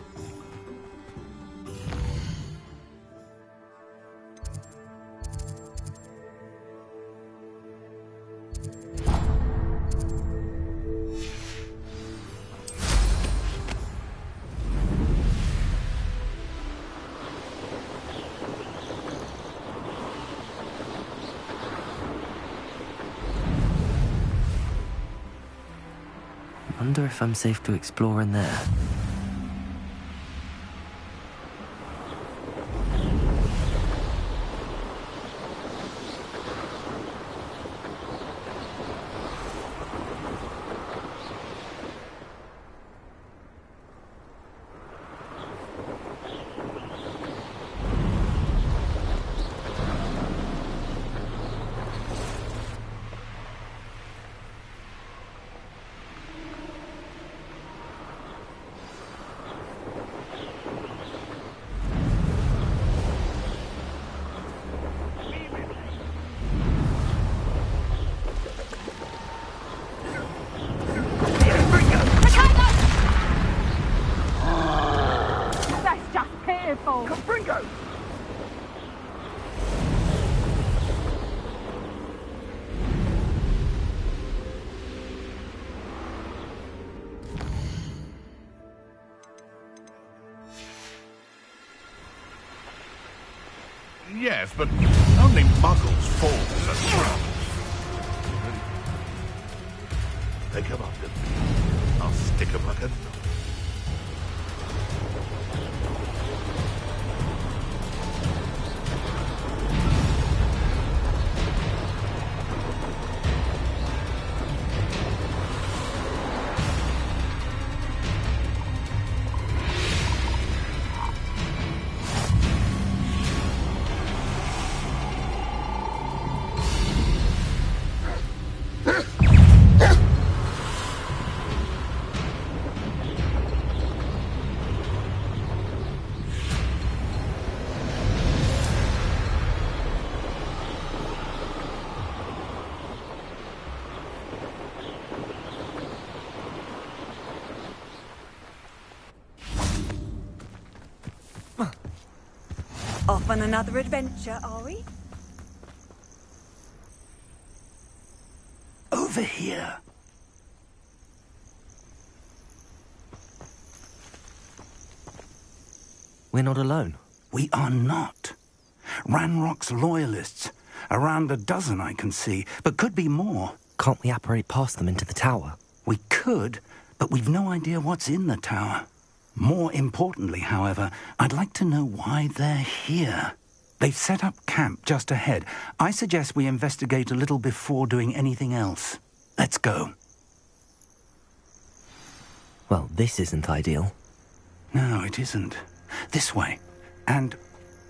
Wonder if I'm safe to explore in there. Yes, but only muggles fall for such trouble. Pick 'em up, then. I'll stick 'em like a... Off on another adventure, are we? Over here. We're not alone. We are not. Ranrock's loyalists. Around a dozen I can see, but could be more. Can't we apparate past them into the tower? We could, but we've no idea what's in the tower. More importantly, however, I'd like to know why they're here. They've set up camp just ahead. I suggest we investigate a little before doing anything else. Let's go. Well, this isn't ideal. No, it isn't. This way. And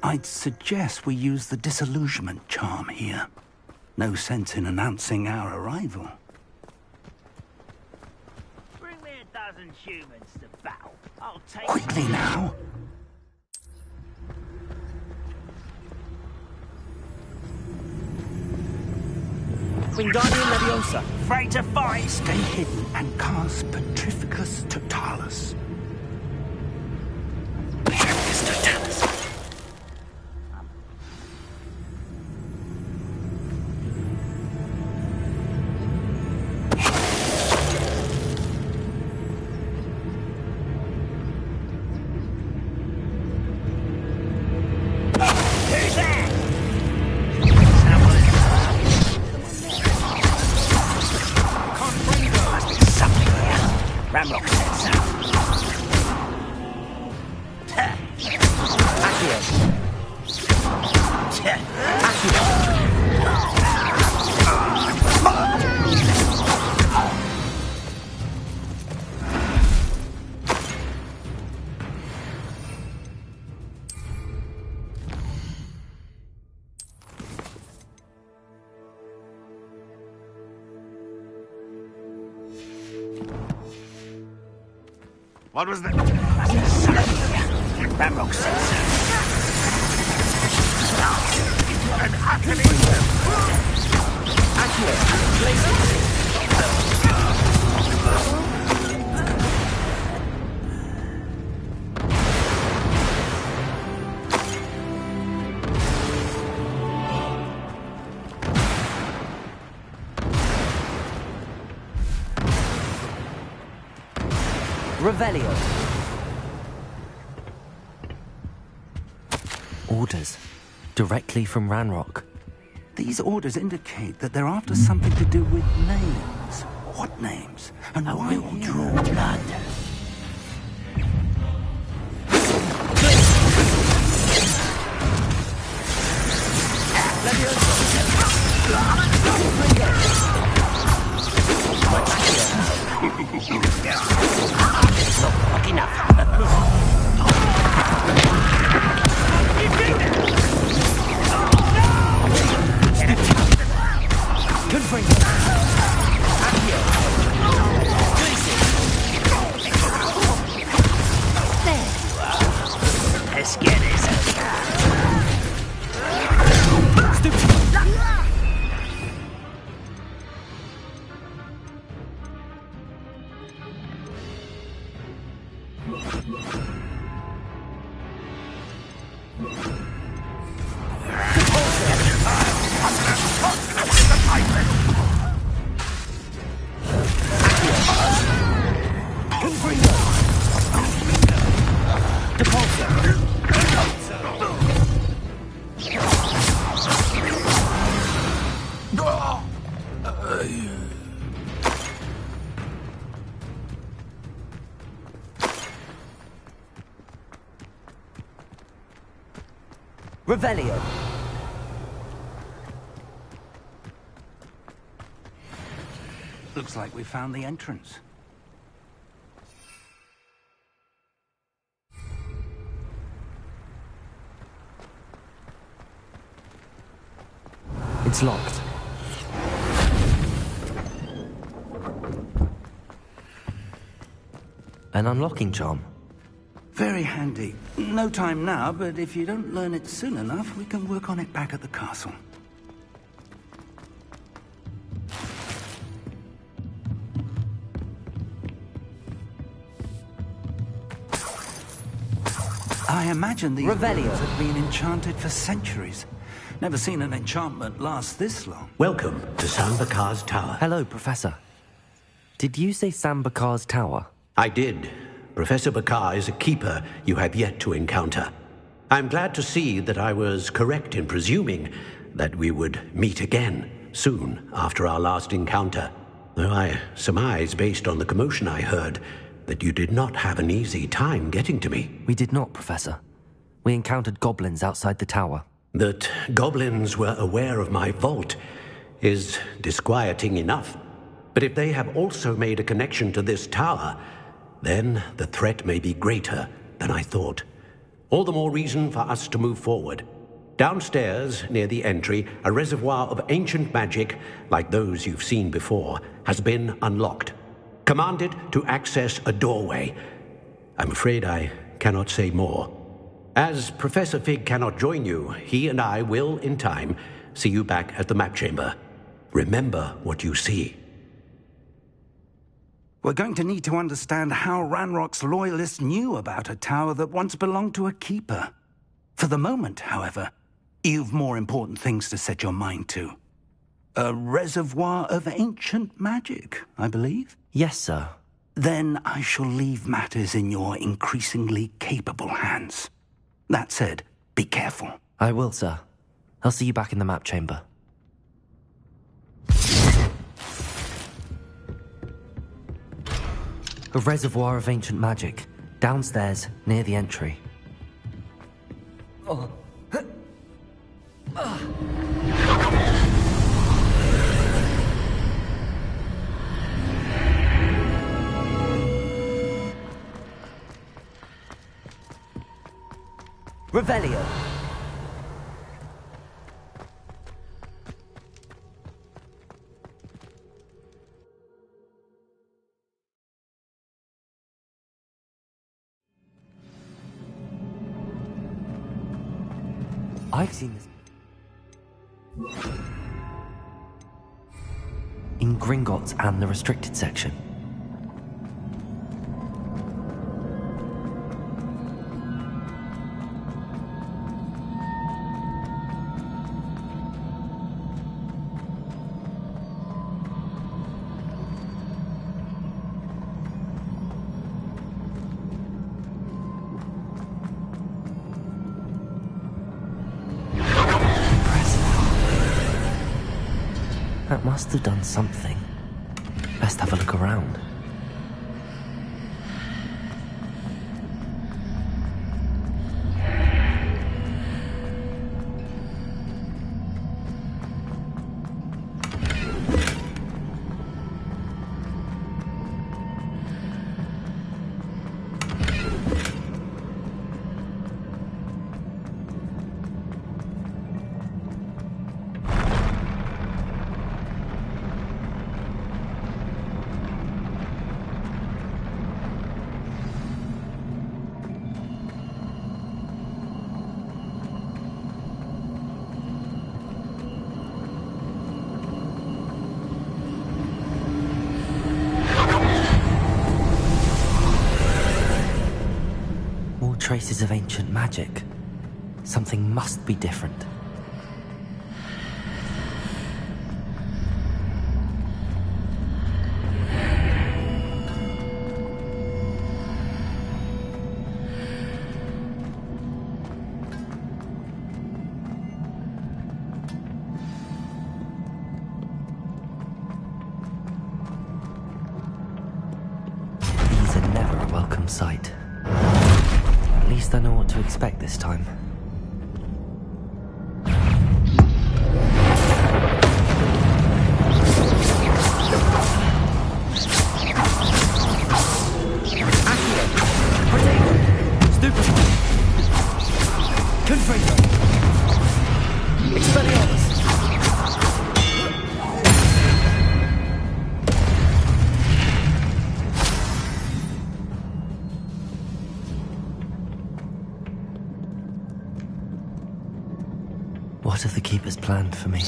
I'd suggest we use the disillusionment charm here. No sense in announcing our arrival. Bring me 12 humans to battle. I'll take... Quickly now! Wingardium Leviosa. Afraid to fight! Stay hidden and cast Petrificus Totalis. Petrificus Totalis. What was that? Ramrock sensor. And activate them! Revelio. Orders. Directly from Ranrock. These orders indicate that they're after something to do with names. What names? And why will draw blood. Not enough. Good for you. There you are. Let's get this over. Revelio. Looks like we found the entrance. It's locked. An unlocking charm. Very handy. No time now, but if you don't learn it soon enough, we can work on it back at the castle. I imagine these rooms have been enchanted for centuries. Never seen an enchantment last this long. Welcome to Sambakar's Tower. Hello, Professor. Did you say Sambakar's Tower? I did. Professor Bakar is a keeper you have yet to encounter. I'm glad to see that I was correct in presuming that we would meet again soon after our last encounter. Though I surmise, based on the commotion I heard, that you did not have an easy time getting to me. We did not, Professor. We encountered goblins outside the tower. That goblins were aware of my vault is disquieting enough. But if they have also made a connection to this tower, then the threat may be greater than I thought. All the more reason for us to move forward. Downstairs, near the entry, a reservoir of ancient magic, like those you've seen before, has been unlocked. Commanded to access a doorway. I'm afraid I cannot say more. As Professor Fig cannot join you, he and I will, in time, see you back at the map chamber. Remember what you see. We're going to need to understand how Ranrock's loyalists knew about a tower that once belonged to a keeper. For the moment, however, you've more important things to set your mind to. A reservoir of ancient magic, I believe? Yes, sir. Then I shall leave matters in your increasingly capable hands. That said, be careful. I will, sir. I'll see you back in the map chamber. A reservoir of ancient magic, downstairs, near the entry. Oh. Revelio. I've seen this in Gringotts and the restricted section. That must have done something. Best have a look around. Traces of ancient magic. Something must be different. These are never a welcome sight. At least I know what to expect this time. What have the Keepers planned for me?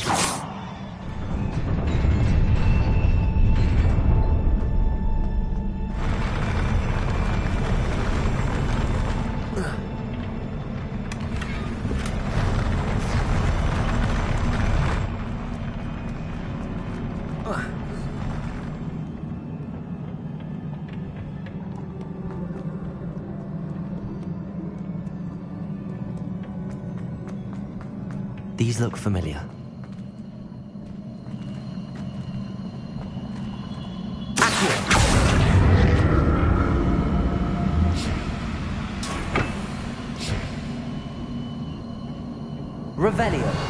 These look familiar. Revelio.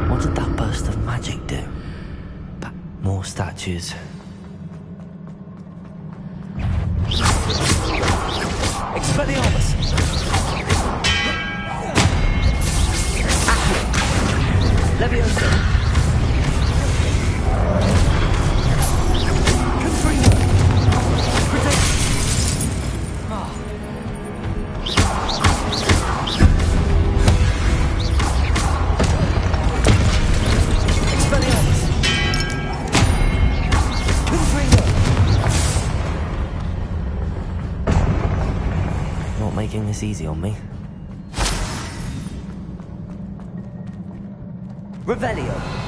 What did that burst of magic do? More statues. Expelliarmus! this easy on me. Revelio.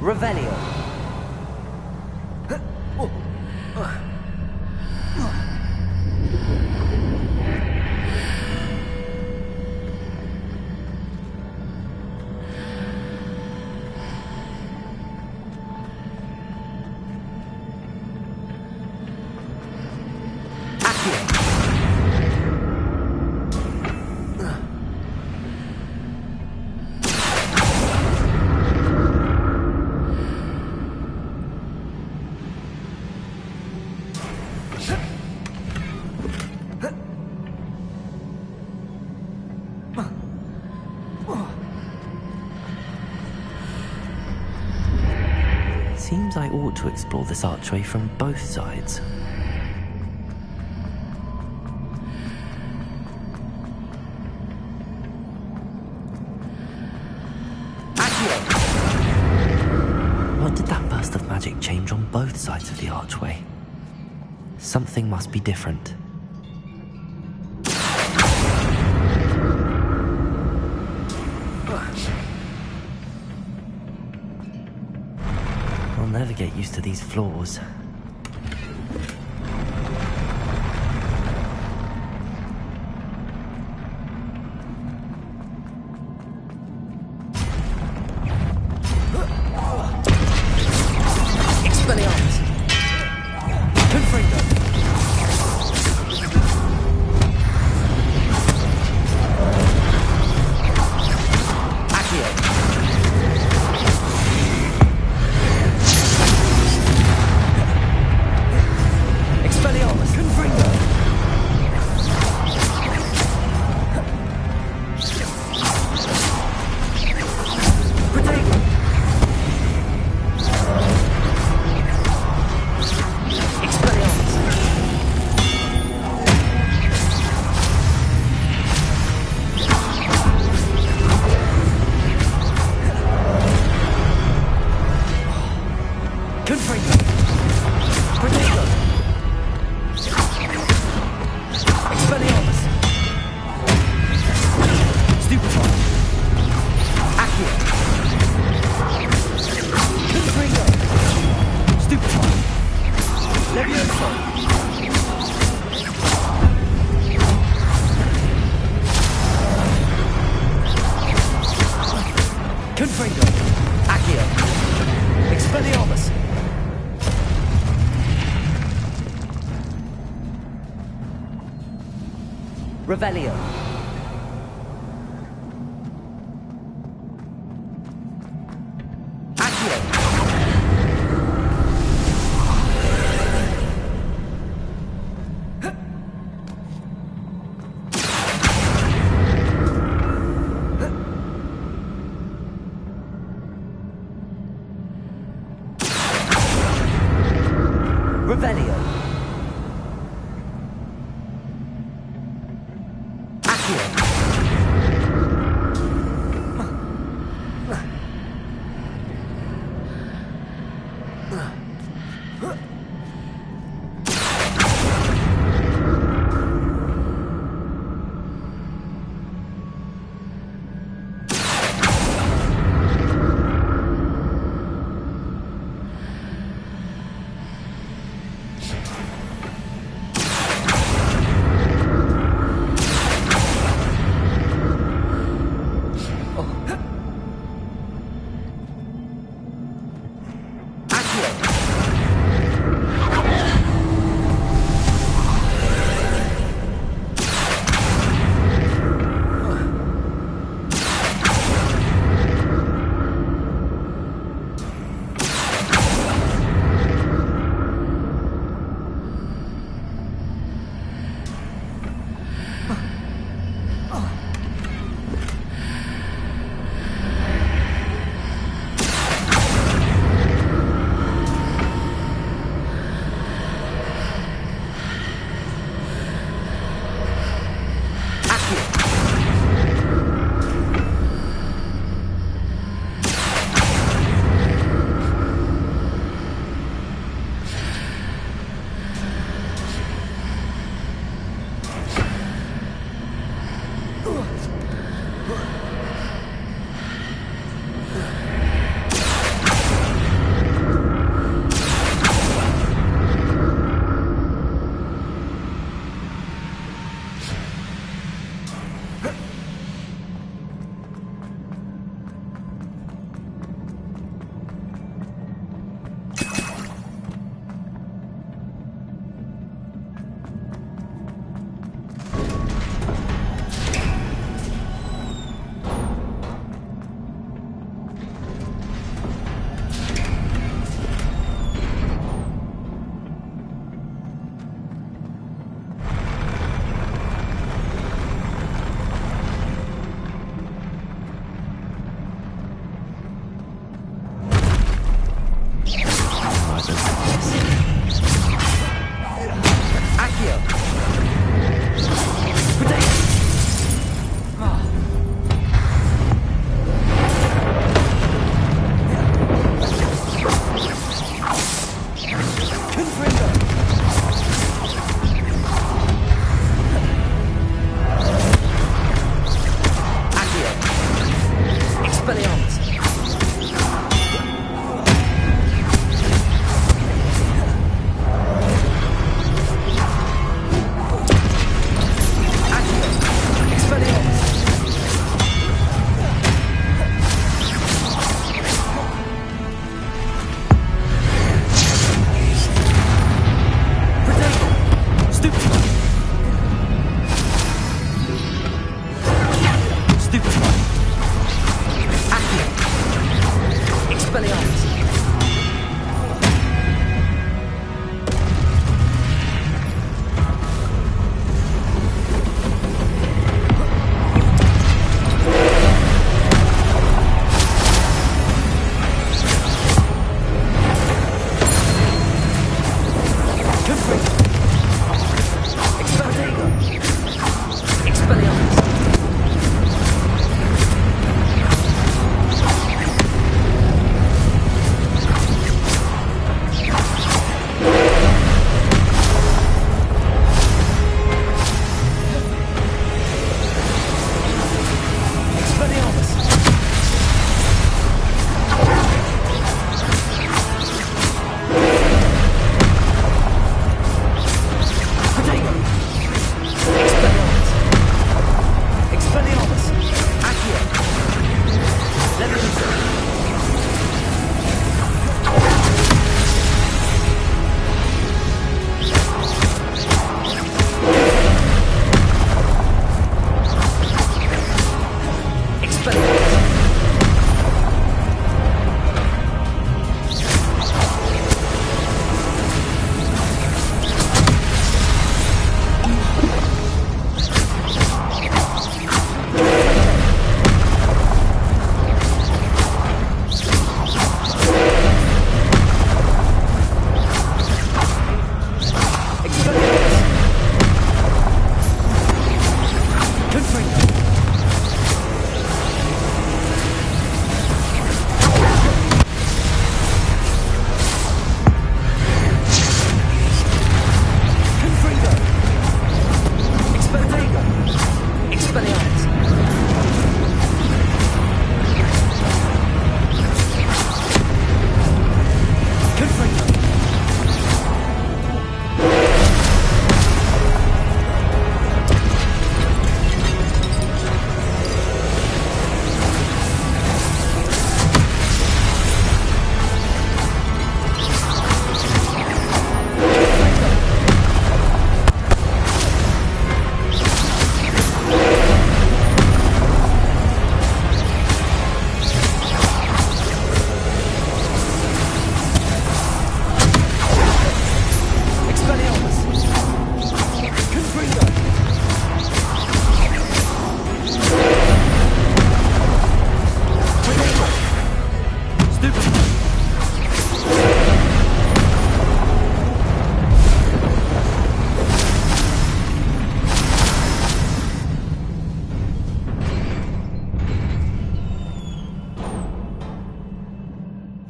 Revelio. Seems I ought to explore this archway from both sides. What did that burst of magic change on both sides of the archway? Something must be different. I'll never get used to these floors. Revelio. Revelio. Accio.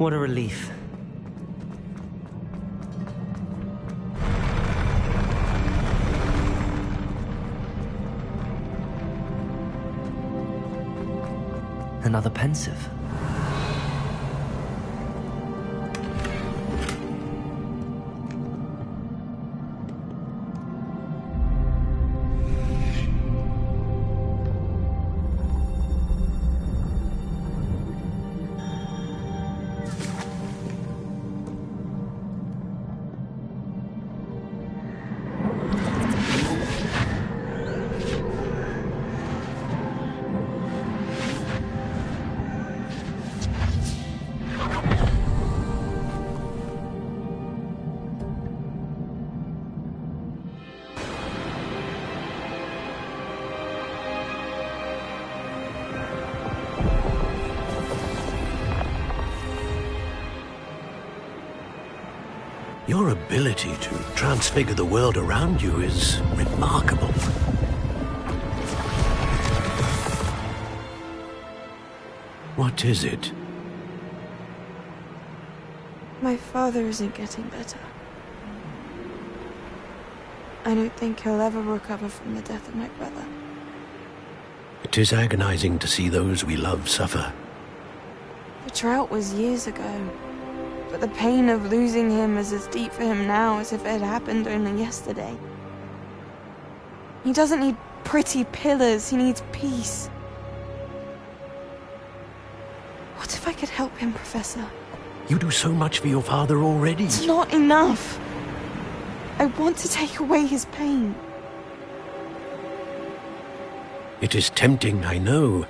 What a relief. Another pensive. Your ability to transfigure the world around you is remarkable. What is it? My father isn't getting better. I don't think he'll ever recover from the death of my brother. It is agonizing to see those we love suffer. The drought was years ago, but the pain of losing him is as deep for him now as if it had happened only yesterday. He doesn't need pretty pillars, he needs peace. What if I could help him, Professor? You do so much for your father already. It's not enough. I want to take away his pain. It is tempting, I know,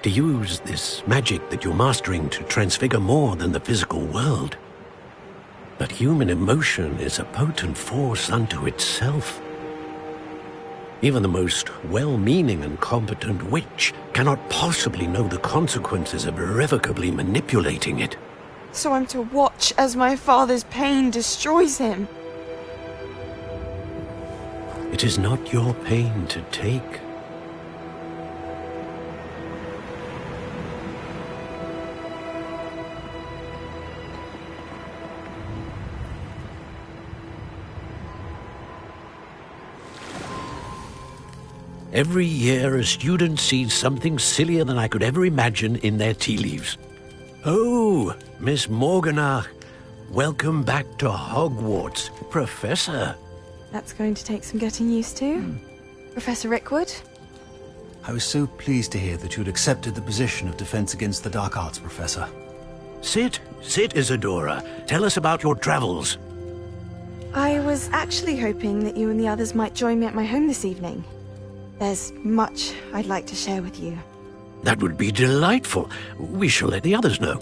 to use this magic that you're mastering to transfigure more than the physical world. But human emotion is a potent force unto itself. Even the most well-meaning and competent witch cannot possibly know the consequences of irrevocably manipulating it. So I'm to watch as my father's pain destroys him. It is not your pain to take. Every year, a student sees something sillier than I could ever imagine in their tea leaves. Oh, Miss Morganach, welcome back to Hogwarts, Professor. That's going to take some getting used to. Professor Rickwood? I was so pleased to hear that you'd accepted the position of Defense Against the Dark Arts, Professor. Sit, Isadora. Tell us about your travels. I was actually hoping that you and the others might join me at my home this evening. There's much I'd like to share with you. That would be delightful. We shall let the others know.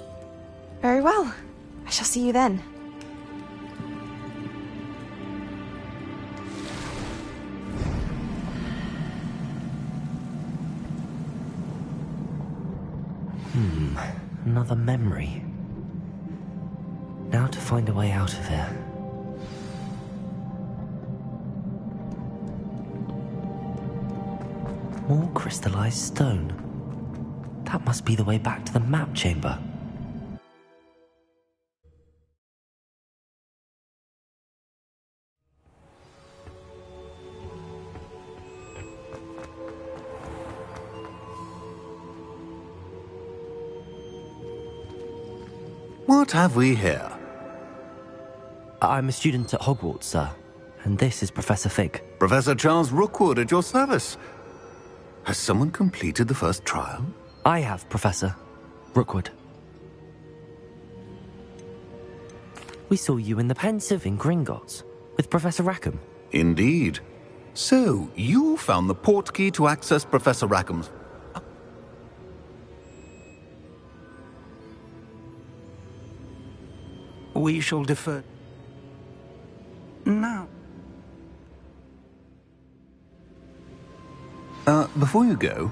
Very well. I shall see you then. Another memory. Now to find a way out of here. More crystallized stone. That must be the way back to the map chamber. What have we here? I'm a student at Hogwarts, sir. And this is Professor Fig. Professor Charles Rookwood at your service. Has someone completed the first trial? I have, Professor Rookwood. We saw you in the Pensive in Gringotts with Professor Rackham. Indeed. So, you found the portkey to access Professor Rackham's... We shall defer... now. Before you go,